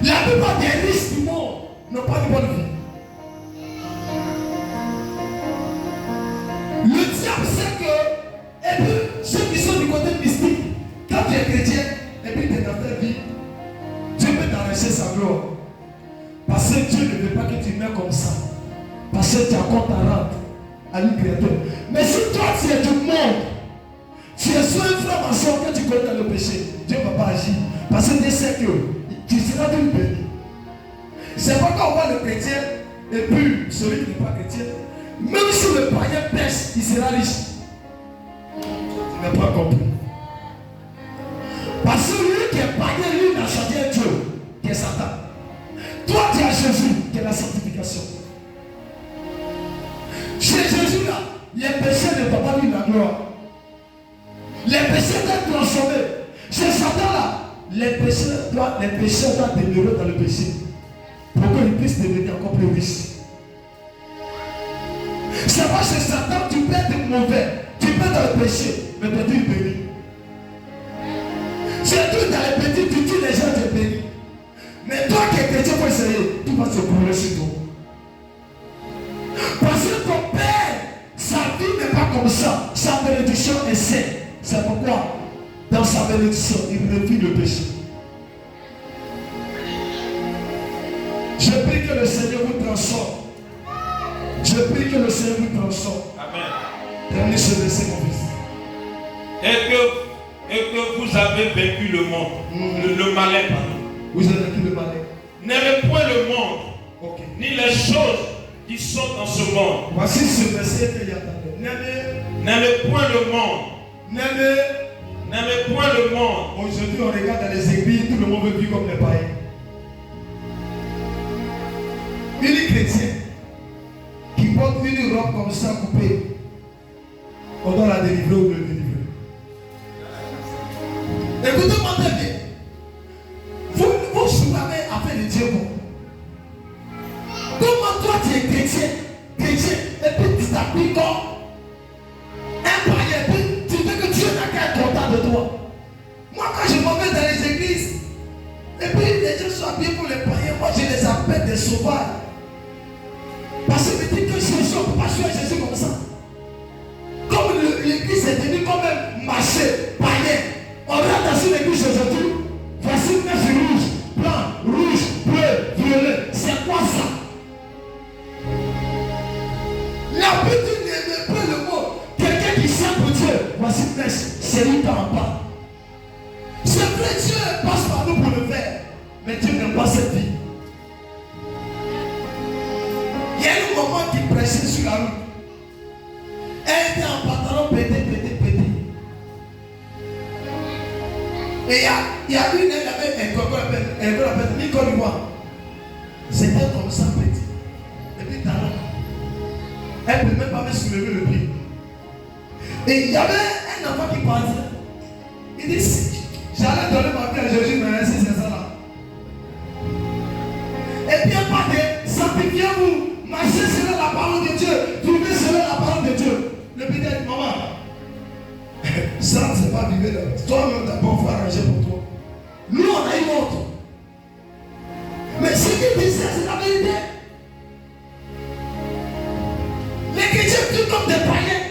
La plupart des riches du monde n'ont pas de bonne vie. Le diable sait que, et puis ceux qui sont du côté mystique, quand tu es chrétien, et puis tu es dans ta vie, Dieu peut t'arracher sa gloire. Parce que Dieu ne veut pas que tu meurs comme ça. Parce que tu as compte à rendre à lui créateur. Mais si toi tu es du monde, tu es soit un frère en sort que tu connais dans le péché, Dieu ne va pas agir. Parce que Dieu sait que tu seras d'une béni. C'est pas quand on voit le chrétien et puis celui qui n'est pas chrétien. Même si le païen pêche, il sera riche. Tu n'as pas compris. Parce que lui qui est païen, lui, il a choisi un Dieu, qui est Satan. Toi, tu as Jésus, qui est la sanctification. Chez Jésus, là, les péchés ne peuvent pas lui la gloire. Les péchés doivent transformer. Chez Satan, là, les pécheurs doivent demeurer dans le péché pour qu'ils puissent devenir encore plus riches. C'est pas chez Satan, tu peux être mauvais, tu peux être dans le péché, mais tu es béni. C'est tout dans les petits, tu tues les gens, tu es béni. Mais toi qui es chrétien, pour essayer, tu vas se couler sur toi. Parce que ton père, sa vie n'est pas comme ça. Sa bénédiction est saine. C'est pourquoi, dans sa bénédiction, il refuse le péché. Je prie que le Seigneur vous transforme. Je prie que le Seigneur vous transforme. Amen. Terminez ce verset, mon fils. Et que vous avez vaincu le monde, le malin, pardon. Vous avez vaincu le malin. N'aimez point le monde, Okay. ni les choses qui sont dans ce monde. Voici ce verset qu'il y a dans N'aimez point le monde. N'aimez point le monde. Aujourd'hui, on regarde dans les églises, tout le monde veut vivre comme les païens. Une chrétienne qui porte une robe comme ça coupée, on doit la délivrer ou le délivrer. Écoutez-moi très bien. Vous souvenez afin de Dieu. Comment toi tu es chrétien, et puis tu t'appliques comme un païen, et puis tu veux que Dieu n'a qu'à être content de toi. Moi quand je m'en vais dans les églises, et puis les gens sont habillés pour les païens, moi je les appelle des sauvages. Parce que je me dis que Jésus, on ne peut pas suivre Jésus comme ça. Comme l'église est devenue comme un marché païen. On rentre dans une église aujourd'hui, voici une neige rouge, blanc, rouge, bleu, violet. C'est quoi ça? La Bible n'aime pas le mot. Quelqu'un qui sert pour Dieu, voici une neige, c'est lui par en bas. C'est vrai, Dieu passe par nous pour le faire. Mais Dieu n'aime pas cette vie. Il y a un moment qui prêchait sur la route. Elle était en pantalon pété. Et il y a une, elle avait un coco, appelle Nicole Noir. C'était comme ça petit. Et puis talon. Elle ne peut même pas me soulever le pied. Et il y avait un enfant qui pensait. Il dit, j'allais donner ma vie à Jésus, mais ainsi c'est ça là. Et puis elle partait, sanctifiez-vous. Marchez selon la parole de Dieu. Vivez selon la parole de Dieu. Le petit dit, maman, ça ne c'est pas vivre là. Toi-même d'abord, il faut arranger pour toi. Nous, on a une autre. Mais ce qu'il disait, c'est la vérité. Les chrétiens vivent comme des païens.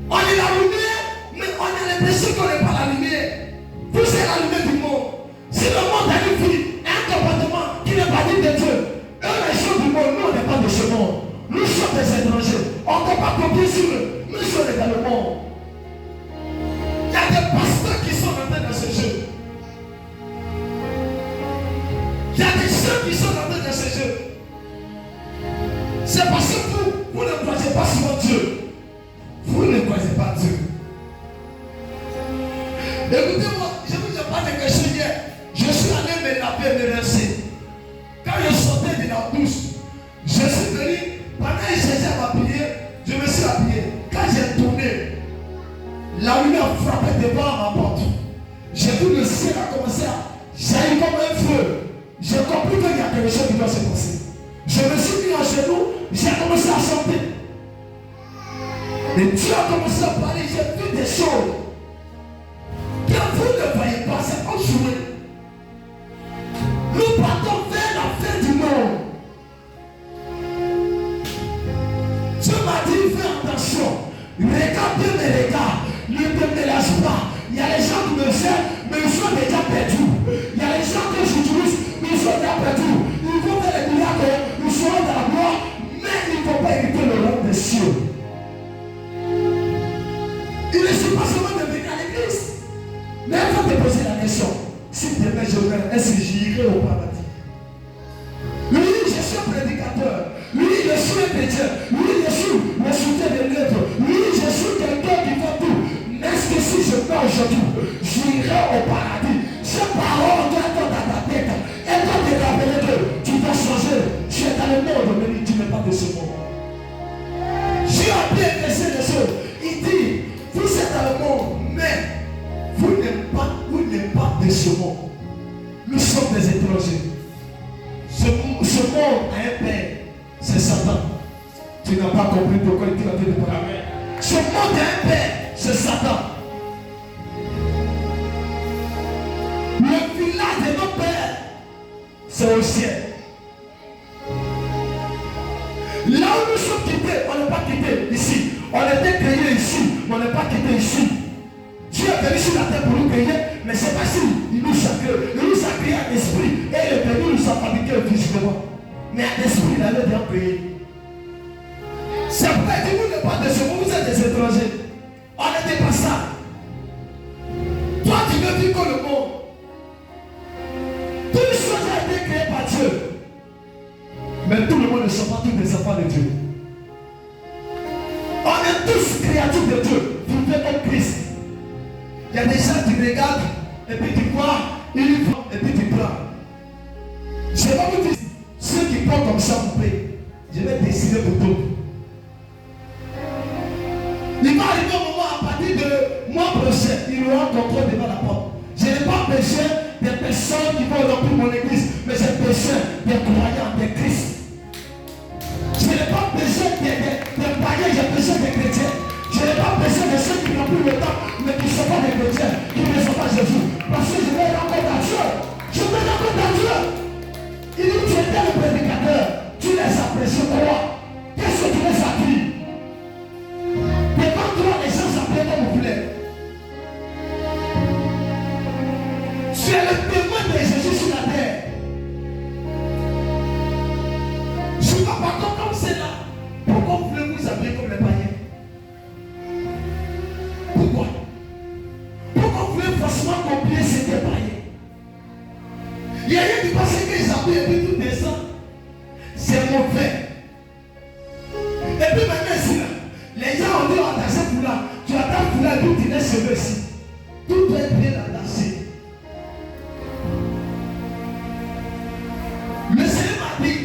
On est la lumière, mais on a l'impression qu'on n'est pas la lumière. Vous êtes la lumière du monde. Si le monde a une vie, un comportement qui n'est pas digne de Dieu, les choses du monde, nous on n'est pas de ce monde. Nous sommes des étrangers. On ne peut pas copier sur eux. Nous sommes dans le monde. Il y a des pasteurs qui sont rentrés dans ce jeu. Il y a des gens qui sont rentrés dans ce jeu. C'est parce que vous ne croisez pas souvent Dieu. Vous ne croisez pas Dieu. Écoutez-moi, je vous ai parlé de quelque chose hier. Je suis allé me laver, me rincer. Quand je sortais de la douche, je suis venu, pendant que je cherchais à m'habiller, je me suis habillé. Quand j'ai tourné, la lumière frappait devant ma porte. J'ai vu le ciel a commencé à jaillir comme un feu. J'ai compris qu'il y a quelque chose qui doit se passer. Je me suis mis en genoux, j'ai commencé à chanter. Et Dieu a commencé à parler, j'ai vu des choses. Quand vous ne voyez pas, c'est pas jouer. Nous partons vers la fin du monde. Dieu m'a dit, fais attention. Regarde Dieu me regarde. Ne te mélange pas. Il y a les gens qui me servent, mais ils sont déjà perdus. Il y a les gens que j'utilise, mais ils sont déjà perdus. Ils vont faire les miracles, ils seront dans la gloire, mais il ne faut pas éviter le royaume des cieux. Il ne s'est pas seulement de suis un chrétien. Oui, je suis le soutien de l'autre. Oui, je suis quelqu'un qui fait tout. Mais est-ce que si je meurs aujourd'hui, j'irai au paradis? Ces paroles doivent être dans ta tête. Et quand tu te rappelles que tu dois changer, tu es dans le monde, mais tu n'es pas de ce monde. Dieu a bien laissé les choses. Il dit, vous êtes dans le monde, mais vous n'êtes pas de ce monde. Nous sommes des étrangers. Ce monde a un père, c'est Satan. Tu n'as pas compris pourquoi il t'a dit de parler. Ce monde a un père, c'est Satan. Le village de nos pères, c'est au ciel. Là où nous sommes quittés, on n'est pas quittés ici. On était créés ici, mais on n'est pas quittés ici. Dieu est venu sur la terre pour nous créer, mais c'est facile. Il nous a créé. Il nous a créé un esprit. Et le Père nous a fabriqué physiquement. Mais un esprit, il avait déjà créé. C'est vrai que vous n'êtes pas de ce monde, vous êtes des étrangers. On n'était pas ça. Toi, tu veux vivre comme le monde. Toutes les choses ont été créées par Dieu. Mais tout le monde ne sont pas tous des enfants de Dieu. On est tous créatures de Dieu. Vivez comme Christ. Il y a des gens qui regardent et puis tu vois, ils vont et puis tu prends. Je vais vous dire, ceux qui prennent comme ça vous paient. Je vais décider pour tout. Il va arriver au moment à partir de mois prochain, il aura un contrôle devant la porte. Je n'ai pas besoin des personnes qui vont remplir mon église, mais j'ai besoin des croyants, des Christ. Je n'ai pas besoin des païens, j'ai besoin des chrétiens. Je n'ai pas besoin de ceux qui n'ont plus le temps, mais qui ne sont pas des chrétiens, qui ne sont pas Jésus. Parce que je vais rendre compte à Dieu. Je vais rendre compte à Dieu. Il dit, tu étais le prédicateur, tu les as prêchés quoi? Qu'est-ce que tu les as pris? Devant toi, les gens s'appellent comme vous voulez. Tu es le témoin de Jésus sur la terre. Je ne vois pas comme c'est là. Pourquoi vous voulez vous appeler comme les païens? Pourquoi? Pourquoi vous voulez forcément copier ces païens? Il y a rien qui passe que les appellent et puis tout descend. C'est mauvais. Et puis maintenant ici là, les gens ont dit on a ce foulard. Tu as ta foulard et puis tu laisses cheveux ici. Tout doit être bien attaché. Le Seigneur m'a dit,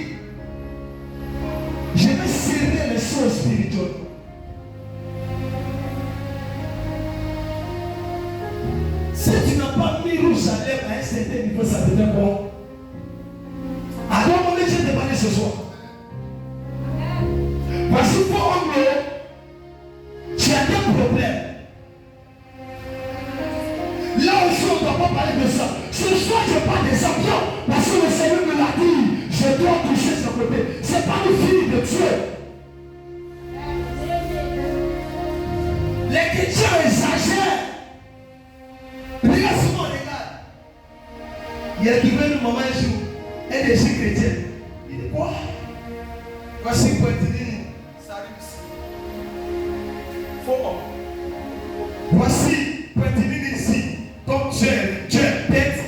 je vais serrer les choses spirituelles. Si tu n'as pas mis rouge à lèvres à un certain niveau, ça veut dire quoi? Alors, on est déjà demandé ce soir. Parce qu'il faut en gros, tu as des problèmes. Là aussi, on ne doit pas parler de ça. Ce soir, je parle des avions. Parce que le Seigneur me l'a dit. Je dois toucher ce côté. Ce n'est pas une fille de Dieu. Les chrétiens exagèrent. Regarde souvent, regarde. Il y a qui veut le moment un jour. Un des jeunes chrétiens. Il dit quoi? Voici Pointini. Ça arrive ici. Faux. Voici Pointini ici. Comme Dieu est tête.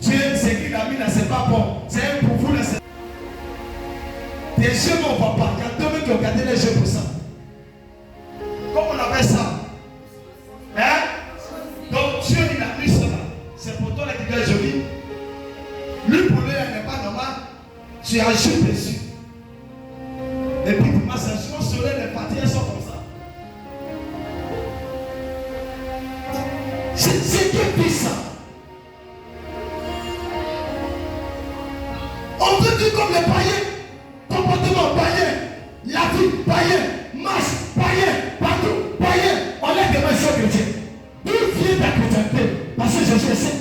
Dieu, ce qu'il a mis là, c'est pas bon. C'est un pour vous là. Tes yeux ne vont pas. Il y a deux mecs qui ont gardé les yeux pour ça. Comment on appelle ça? Hein? Donc Dieu il a mis ça là. C'est pour toi là qui est joli. Lui pour lui elle n'est pas normal. Tu ajoutes dessus. Et puis ma sensation serait les parties elles sont comme ça. C'est Dieu qui ça. On veut dire comme les païens. Comportement païen. La vie païen. Marche païen. Partout païen. On est des messieurs chrétiens. D'où vient ta chrétienté? Parce que je sais.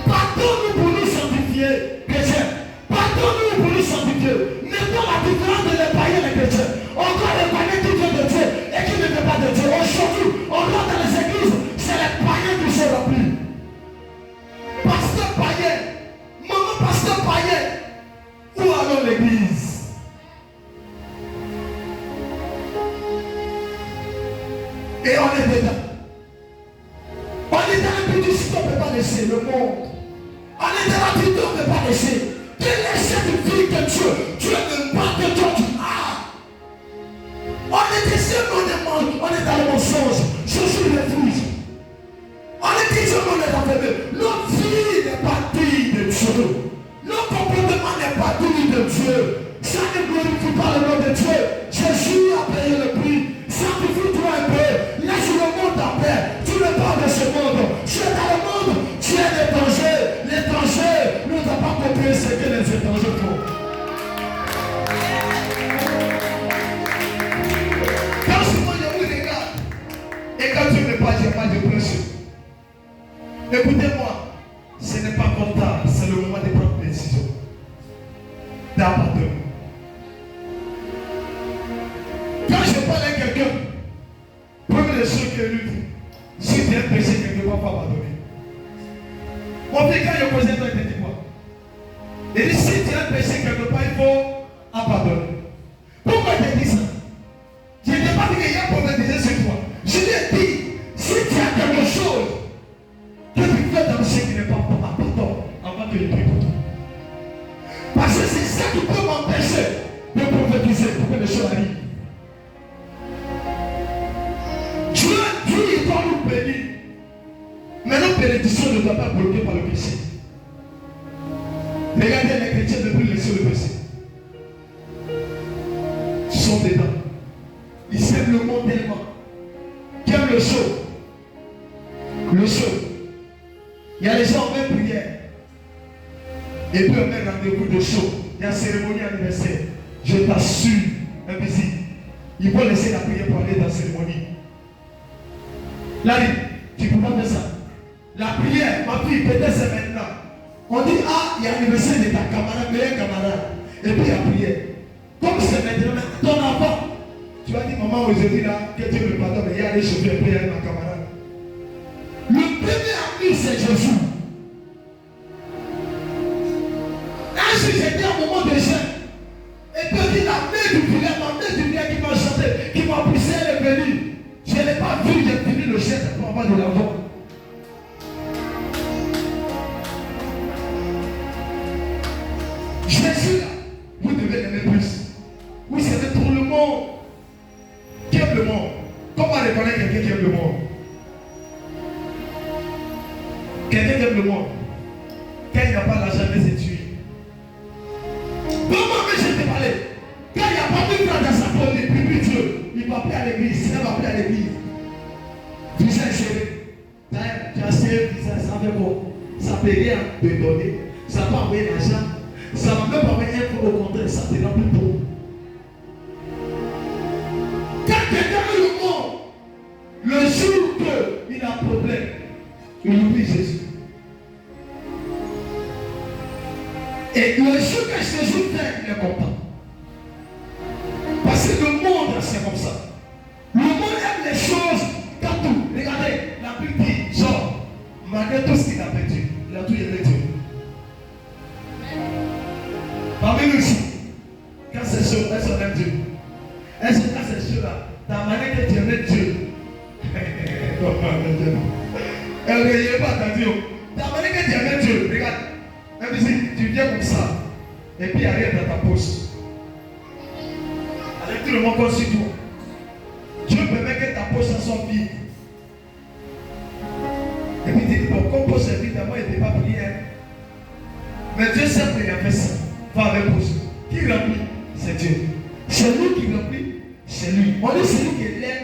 Pardonne-nous pour nous sanctifier, chrétiens. Pardonne-nous pour nous sanctifier. Mettons la différence de les païens et les chrétiens. On doit reconnaître qui vient de Dieu et qui ne vient pas de Dieu. Aujourd'hui, on rentre dans les églises, c'est les païens qui sont remplis. Pasteur païen, maman pasteur païen, où allons l'église? Et on est dedans. On est dans la publicité, on ne peut pas laisser le monde. On est dans la publicité, on ne peut pas laisser. Quelle est cette vie que Dieu ne ce que les étrangers font. Quand souvent je vous regarde, et quand tu me parles, je parle de pression. Écoutez-moi, ce n'est pas comme ça, c'est le moment de prendre une décision. D'abandonner. Quand je parle à quelqu'un, première des choses que lui dit, si tu es péché, tu ne dois pas abandonner. Mon frère, quand je posais toi, il te dit quoi? Il dit, si tu as péché quelque part, il faut abandonner. Pourquoi il te dit ça? Je ne t'ai pas dit qu'il y a un problème sur toi. Je lui ai dit, si tu as quelque chose que tu fais dans ce qui n'est pas pour pardon, avant que je prie pour toi. Parce que c'est ça qui peut m'empêcher de prophétiser pour que les choses arrivent. Dieu, il doit nous bénir. Mais nos bénédictions ne doivent pas être bloquées par le péché. Regardez les chrétiens depuis laisser le péché. Ils sont dedans. Ils s'aiment le monde tellement. Qui aiment le show. Le show. Il y a les gens en même prière. Et puis on met rendez-vous de show. Il y a cérémonie anniversaire. Je t'assure, invisible. Ils vont laisser la prière pour aller dans la cérémonie. Larry, tu peux pas faire ça. La prière, ma fille, peut-être c'est maintenant. On dit, ah, il y a l'anniversaire de ta camarade, meilleur camarade. Et puis la prière. Comme c'est maintenant, ton enfant. Tu vas dire, maman, aujourd'hui là, que Dieu me pardonne, mais il y a des cheveux et prière avec ma camarade. Le premier ami, c'est Jésus. Un jour, j'étais à un moment de jeûne. Et puis la main du filet, ma main du filet qui m'a chanté, qui m'a poussé, elle est venue. Je n'ai pas vu, j'ai fini le chef pour avoir de l'argent. Jésus là, vous devez l'aimer plus. Oui, c'était pour le monde. Qui aime le monde? Comment reconnaître quelqu'un qui aime le monde? Quelqu'un qui aime le monde. Quand il n'y a pas l'argent, il va se tuer. Comment je t'ai parlé? Quand il n'y a pas de plan dans sa peau, il prie Dieu. Il va appeler à l'église, il va appeler à l'église. Visage serré. Tu as serré le visage, ça fait quoi? Ça ne peut rien te donner. Ça ne va pas envoyer l'argent. Ça ne va même pas envoyer un peu, au contraire, ça te remplit tout. Quand quelqu'un a le monde, le jour qu'il a un problème, il oublie Jésus. Et le jour que Jésus fait, il est content. Parce que le monde, c'est comme ça. Le monde aime les choses partout. Regardez, la Bible dit, genre, malgré tout ce qu'il a perdu, il a tout aimé Dieu. Parmi nous ici, quand c'est chaud, est-ce qu'on aime Dieu? Est-ce que quand c'est chaud là, ta manière que tu aimes Dieu, elle ne regarde pas ta Dieu. Ta manière que tu aimes Dieu, regarde, même si tu viens comme ça, et puis il n'y a rien dans ta poche. Avec tout le monde comme sur toi. Dieu permet que ta poche soit vide. Et puis tu dis, bon, comme poche est vide, moi il ne peut pas prier. Mais Dieu sait qu'il a fait ça. Va avec poche. Qui remplit? C'est Dieu. C'est lui qui remplit, c'est lui. On dit c'est lui qui lève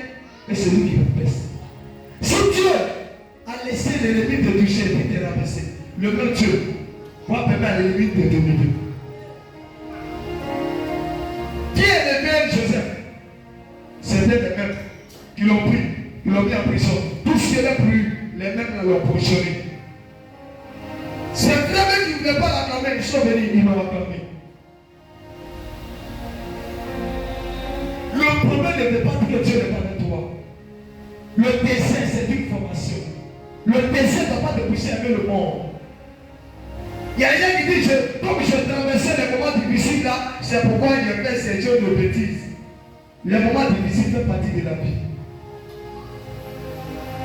et c'est lui qui rabaisse. Si Dieu a laissé l'ennemi te toucher et puis te rabaisser, le même Dieu va permettre à l'ennemi de te dominer. Qui est le même Joseph? C'était les mêmes qui l'ont pris, qui l'ont mis en prison. Tout ce qu'il a pris, les mêmes l'ont positionné. C'est vrai qu'ils ne voulaient pas l'acclamer, ils sont venus, ils l'ont acclamé. Le problème n'est pas que Dieu n'est pas de toi. Le désert, c'est une formation. Le désert ne va pas te pousser avec le monde. Il y a rien qui dit, comme je traversais les moments difficiles là, c'est pourquoi il fait ces choses de bêtises. Les moments difficiles font partie de la vie.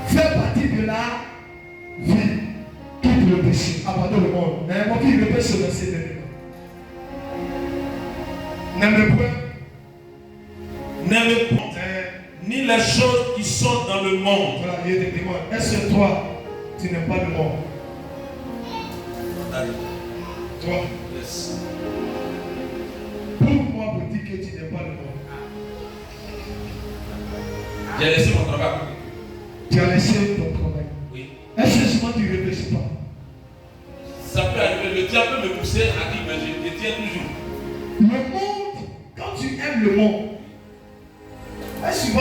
Fait partie de la vie. Quitte le péché, abandonne le monde. Mais mon fils, le péché se verser de n'aime point. N'aime point ni les choses qui sont dans le monde. Voilà, il te demande, est-ce que toi, tu n'aimes pas le monde? Toi, Yes. pour moi, pour dire que tu n'aimes pas le monde. J'ai laissé mon travail. Tu as laissé ton travail. Oui. Est-ce que souvent tu ne réfléchis pas? Ça peut arriver. Le diable peut me pousser à dire tient toujours. Le monde, quand tu aimes le monde, et souvent,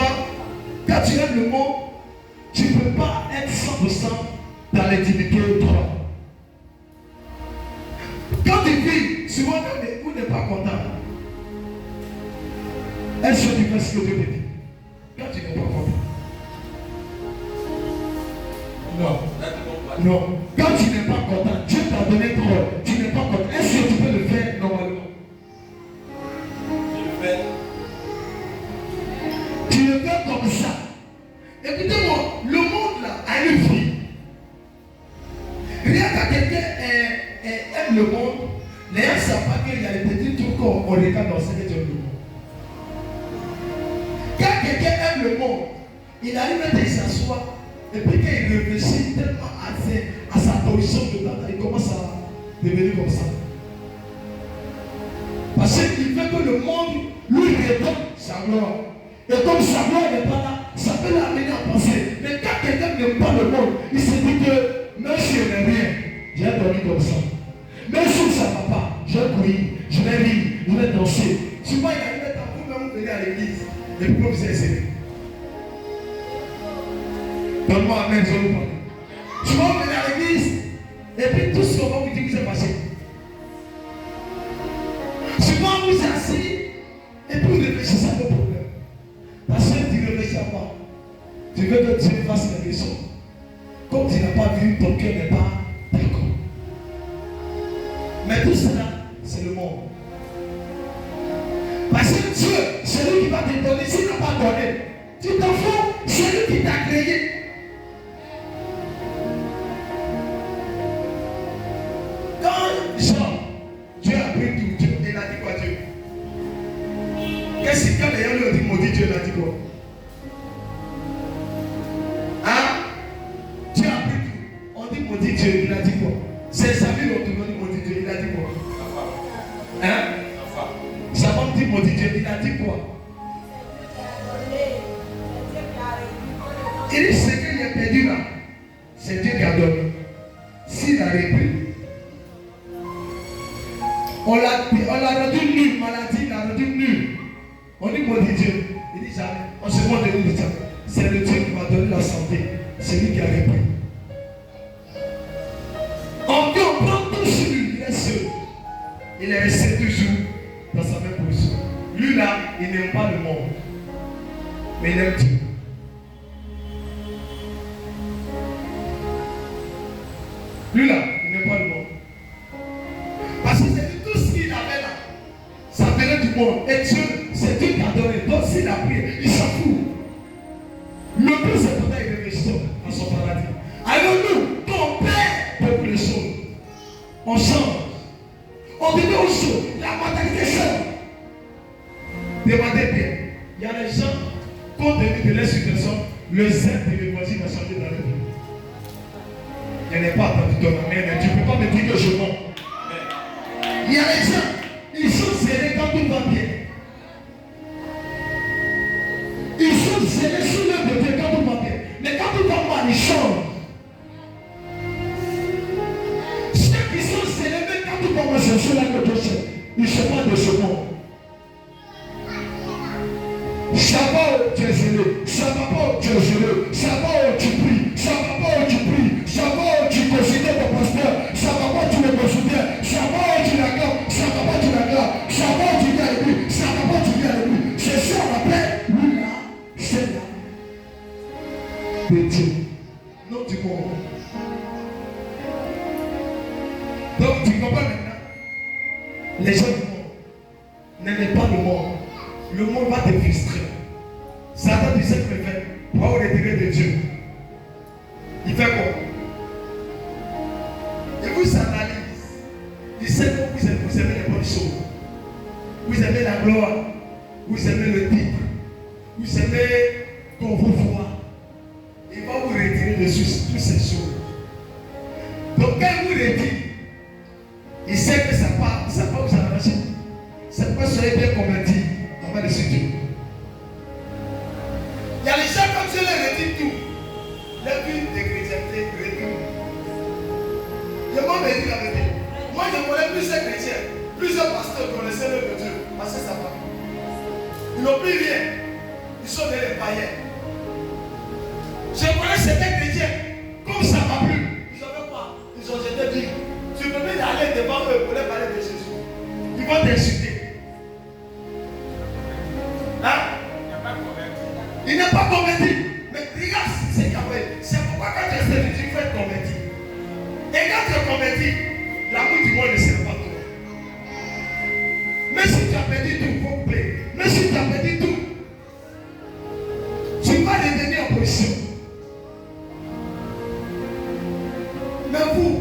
quand tu aimes le monde, tu ne peux pas être 100% dans l'intimité de toi. Quand tu vis, souvent, vous n'êtes pas content. Est-ce que tu fais ce que Dieu te dit? Quand tu n'es pas content. Non. Non. Quand tu n'es pas content, Dieu t'a donné trop. Tu n'es pas content. Est-ce que tu peux le faire normalement? Je le fais. Tu le fais comme ça. Écoutez-moi, le monde là a une vie. Rien qu'à quelqu'un aime le monde, les gens ne savent pas qu'il y a des petits trucs qu'on regarde dans ce que Dieu aime le monde. Quand quelqu'un aime le monde, il arrive à s'asseoir et puis quand il réfléchit tellement à sa position de temps, il commence à devenir comme ça. Parce qu'il veut que le monde lui redonne sa gloire. Et comme sa gloire n'est pas là, ça peut l'amener à penser. Mais quand quelqu'un n'aime pas le monde, il se dit que même si je n'ai rien, j'ai dormi comme ça. Même si ça ne va pas, je vais courir, je vais rire, je vais danser. Souvent, il arrive à vous-même venir à l'église et puis vous essayez. Donne-moi un main, je vous parle. Souvent, vous venez à l'église et puis tout ce qu'on va vous dire que c'est passé. Souvent, vous êtes assis et puis vous réfléchissez à vos problèmes. Parce que tu réfléchis à quoi? Tu veux que Dieu fasse quelque chose. Comme tu n'as pas vu, ton cœur n'est pas d'accord. Mais tout cela, c'est le monde. Parce que Dieu, c'est lui qui va te donner. S'il n'a pas donné, tu t'en fous, c'est lui qui t'a créé. Quand Jean, Dieu a pris tout, Dieu, il a dit quoi Dieu? Qu'est-ce que quand les gens lui ont dit maudit Dieu, il a dit quoi? Hein? Dieu a pris tout. On dit maudit Dieu, il a dit quoi? Ses amis l'ont dit maudit Dieu, il a dit quoi? Hein? Sa femme dit maudit Dieu, il a dit quoi? Il dit ce qu'il a perdu là, c'est Dieu qui a donné. S'il a repris, on l'a rendu nul, maladie, il l'a rendu nul. On dit maudit Dieu, il dit jamais, on se demande de nous, c'est le Dieu qui m'a donné la santé, c'est lui qui a repris. On dit on prend tout sur lui, il est seul. Il est resté toujours dans sa même position. Lui là, il n'aime pas le monde, mais il aime Dieu. Lui là, il n'aime pas le monde. Parce que c'est tout ce qu'il avait là, ça venait du monde. Et Dieu, c'est Dieu qui a donné. Donc s'il a prié, il s'en fout. Le plus c'est quand il réfléchit à son paradis. Alors nous, quand on perd beaucoup de choses, on change. On devient aux choses. La mentalité change. Demandez bien. Il y a des gens, compte tenu de leur situation, le zèle de l'évangile va changer dans leur vie. Il n'est pas attendu ton amen. Tu ne peux pas me dire que je mens. Il y a des gens, ils sont serrés quand tout va bien. Ils sont serrés sous leur bébé quand tout va bien. Mais quand tout va mal, ils changent. Ceux qui sont serrés, même quand tout va mal, c'est ceux-là que Dieu sait. Ils ne sont pas de ce monde. Ça va où tu es zélé, ça va pas où tu es zélé, ça va où tu pries, ça va pas où tu pries, ça va où tu considères ton pasteur, ça va pas où tu le considères, ça va où tu l'acclames, ça va pas où tu l'acclames, ça va où tu viens avec lui, ça va pas où tu viens avec lui. C'est ça qu'on appelle lui là, c'est là. De Dieu, non du monde. Donc tu comprends maintenant? Les gens du monde n'aiment pas le monde. Le monde va te frustrer. Satan du siècle fait pour avoir l'intérêt de Dieu. Il fait quoi? Il vous analyse. Il sait que vous aimez les bonnes choses. Vous aimez la gloire. Vous aimez le titre. Vous aimez qu'on vous voit. Il va vous retirer dessus toutes ces choses. Donc quand il vous retire, il sait que ça part vous arranger. C'est pourquoi soyez bien convertis. De ce Dieu. Il y a les gens comme Dieu les retire tout. Les vies de chrétienté retire. Je m'en vais dire la vérité. Moi je connais plus ces chrétiens. Plusieurs pasteurs connaissaient l'œuvre de Dieu. Parce que ça va. Ils n'ont plus rien. Ils sont des païens. Je connais certains chrétiens. Comme ça ne va plus. Ils n'ont même pas. Ils ont jeté dit. Tu peux même aller devant eux pour leur parler de Jésus. Ils vont t'insulter. Hein? Il n'est pas converti. Mais regarde ce qu'il y a. C'est pourquoi quand tu es servi, tu fais convertir. Et quand tu es converti, l'amour du monde ne sera pas toi. Mais si tu as perdu tout, il faut payer. Mais si tu as perdu tout, tu vas revenir en position. Mais vous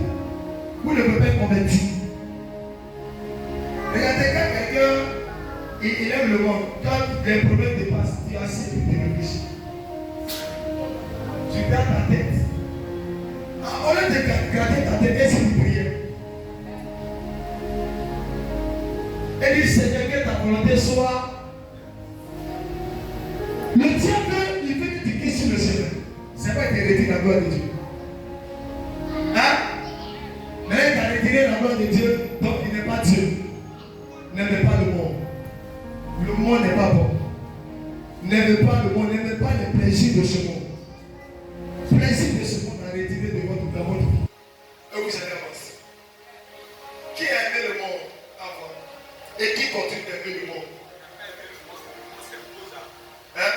ne pouvez pas être converti. Regardez quand quelqu'un, il aime le monde. Quand les problèmes dépassent, tu as assez de te réfléchir. Tu gardes ta tête. Au lieu de garder ta tête, est-ce que tu pries? Et dit, Seigneur, que ta volonté soit. Le diable, il veut te piquer sur le chemin. C'est pas hériter la gloire de Dieu. Hein? Mais il a retiré la gloire de Dieu, donc il n'est pas Dieu. N'aimez pas le monde. Le monde n'est pas bon. N'aimez pas le monde, n'aimez pas les plaisirs de ce monde. Plaisir de ce monde à retirer de votre vie. Et vous allez avancer. Qui a aimé le monde avant? Et qui continue d'aimer le monde? Hein?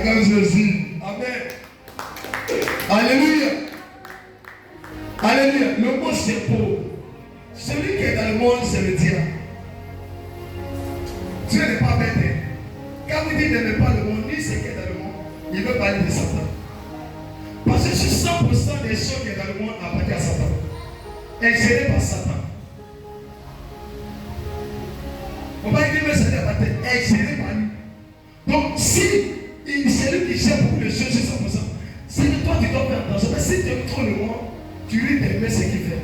Comme Jésus. Amen. Alléluia. Alléluia. Le monde c'est pauvre. Celui qui est dans le monde, c'est le diable. Dieu n'est pas bête. Quand vous dites n'aimez pas le monde, ni ce qui est dans le monde, il veut parler de Satan. Parce que sur 100% des choses qui sont dans le monde appartiennent à Satan. Ingéré par Satan. On va dire que c'est ingéré par lui. Donc si c'est lui qui gère beaucoup de choses sur 100%, c'est que toi tu dois faire attention. Mais si tu aimes trop le monde, tu lui d'aimer ce qu'il fait.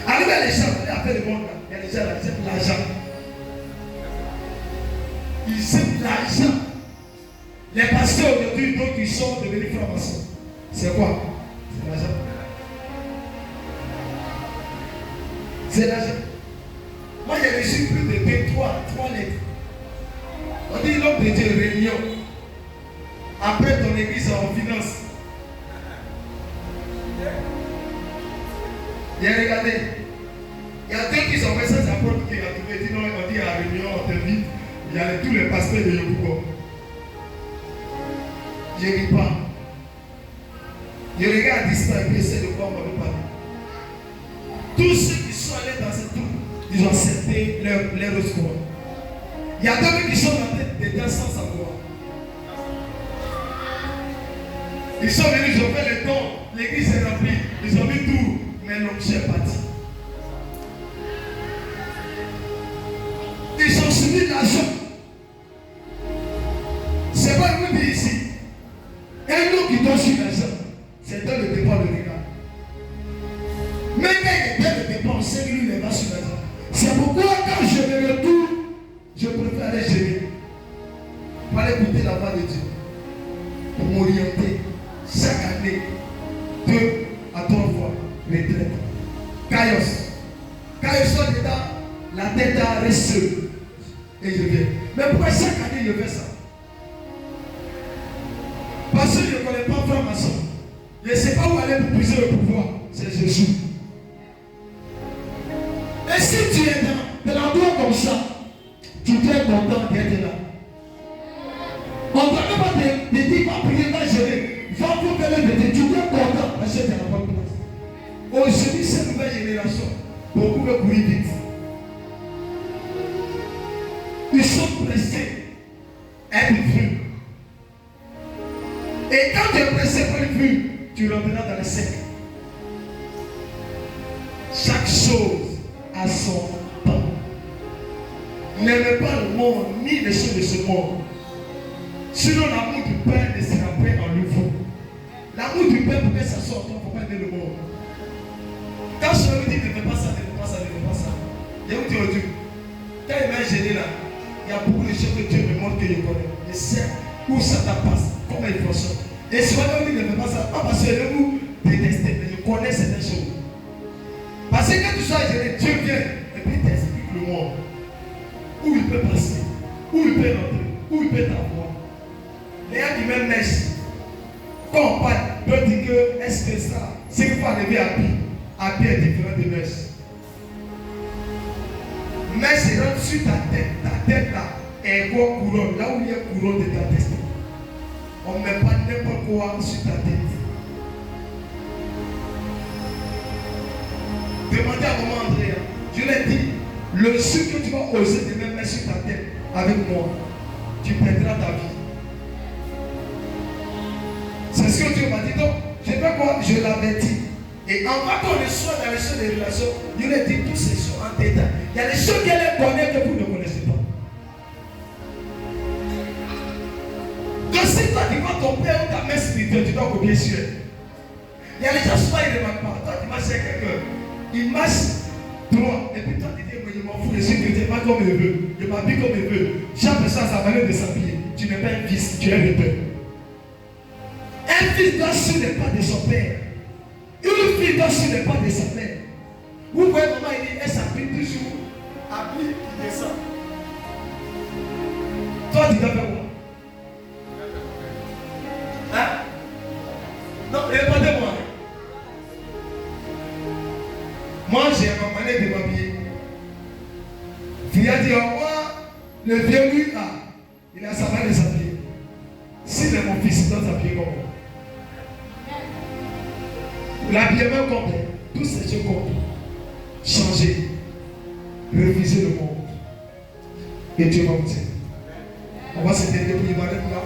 Arrive à les gens, après le monde, il y a des gens qui aiment l'argent. Ils aiment l'argent. Les pasteurs aujourd'hui, donc ils sont devenus francs-maçons. C'est quoi? C'est l'argent. C'est l'argent. Moi j'ai reçu plus de 3 lettres. On dit l'homme de Dieu réunion. Après ton église en finance. Bien regardé. Il y a deux qui sont fait ça, c'est la porte qui a trouvé. Dit non, on dit à la réunion, on te vit. Il y a tous les pasteurs de Yopougo. Je ne ris pas. Je regarde distance et puis essaie de voir mon parler. Tous ceux qui sont allés dans cette troupe, ils ont accepté leur secours. Il y a d'autres qui sont en tête dedans sans savoir. Ils sont venus, ils ont fait le don, l'église est remplie, ils ont mis tout, mais l'objet est parti. Ils ont suivi l'argent. C'est pas nous dire ici. Un homme qui doit suivre l'argent, c'est dans le départ de l'égard. Mais quand il est dans le départ, c'est lui qui va sur l'argent. C'est pourquoi quand je me retourne, je préfère aller gérer. Pour aller écouter la voix de Dieu. Pour m'orienter. Chaque année, 2 à 3 fois, retraite. Caillos. Quand je sors dedans, la tête reste seule. Et je viens. Mais pourquoi chaque année je fais ça? Parce que je ne connais pas franc-maçon. Je ne sais pas où aller pour puiser le pouvoir. C'est Jésus. Et si tu es dans l'endroit comme ça, tu dois être content d'être là. On ne doit même pas te dire, va prier, va gérer. Va pour faire le métier. Tu dois être content parce que tu es dans la bonne place. Aujourd'hui, cette nouvelle génération, beaucoup veulent courir vite. Ils sont pressés à être vus. Et quand tu es pressé pour être vu, tu rentreras dans le cercle. Chaque chose a son temps. N'aimez pas le monde, ni les choses de ce monde. Sinon, l'amour du Père ne sera pas en vous. L'amour du Père, pour que ça sorte, il ne faut pas aimer le monde. Quand je vous dis ne fais pas ça, ne fais pas ça, ne fais pas ça. Je vous dis aujourd'hui, quand il m'a gêné là, il y a beaucoup de choses que Dieu me montre que je connais. Je sais où ça passe, comment il fonctionne. Et si on vous dit ne fais pas ça, pas parce que je vous déteste, mais je connais certaines choses. Parce que quand tu sois gêné, Dieu vient et puis il t'explique le monde. Où il peut passer, où il peut rentrer, où il peut t'avoir. Les gens qui même mèche, quand on parle, peut dire que est-ce que ça, c'est qu'il faut arriver à pied est différent de mèche. Mèche, c'est rentre sur ta tête là, et quoi couronne, là où il y a couronne de ta tête. On ne met pas n'importe quoi sur ta tête. Demandez à maman Andrea. Je l'ai dit, le jour que tu vas oser de me mettre sur ta tête avec moi, tu perdras ta vie. C'est ce que Dieu m'a dit. Donc, je sais pas quoi, je l'avais dit. Et en va qu'on le soit dans les choses des relations, je lui ai dit toutes ces choses en détail. Il y a des choses qu'elle connaît que vous ne connaissez pas. Donc, si toi tu vois ton père ou ta mère spirituelle, tu dois copier sur elle. Il y a des gens souvent ils ne remarquent pas. Toi, tu marches avec quelqu'un. Il marche droit. Et puis toi, tu dis, je m'en fous, je suis chrétien, pas comme je veux. Je m'habille comme je veux. Chaque personne a sa manière de s'habiller. Tu n'es pas un fils, tu es un repère. Un fils doit suivre les pas de son père. Une fille doit suivre les pas de sa mère. Vous voyez maman, il dit, elle s'habille toujours. Habille, il descend. Toi, tu dois faire quoi? Hein? Non, répondez-moi. Moi, j'ai ma manière de m'habiller. Il a dit, moi, le vieux lui, il a sa manière de s'habiller. Si c'est mon fils, il doit s'habiller comme moi. L'habillement complet, tous ces choses comptent. Changer, refuser le monde. Et Dieu va vous aider. On va se dire, il va être là.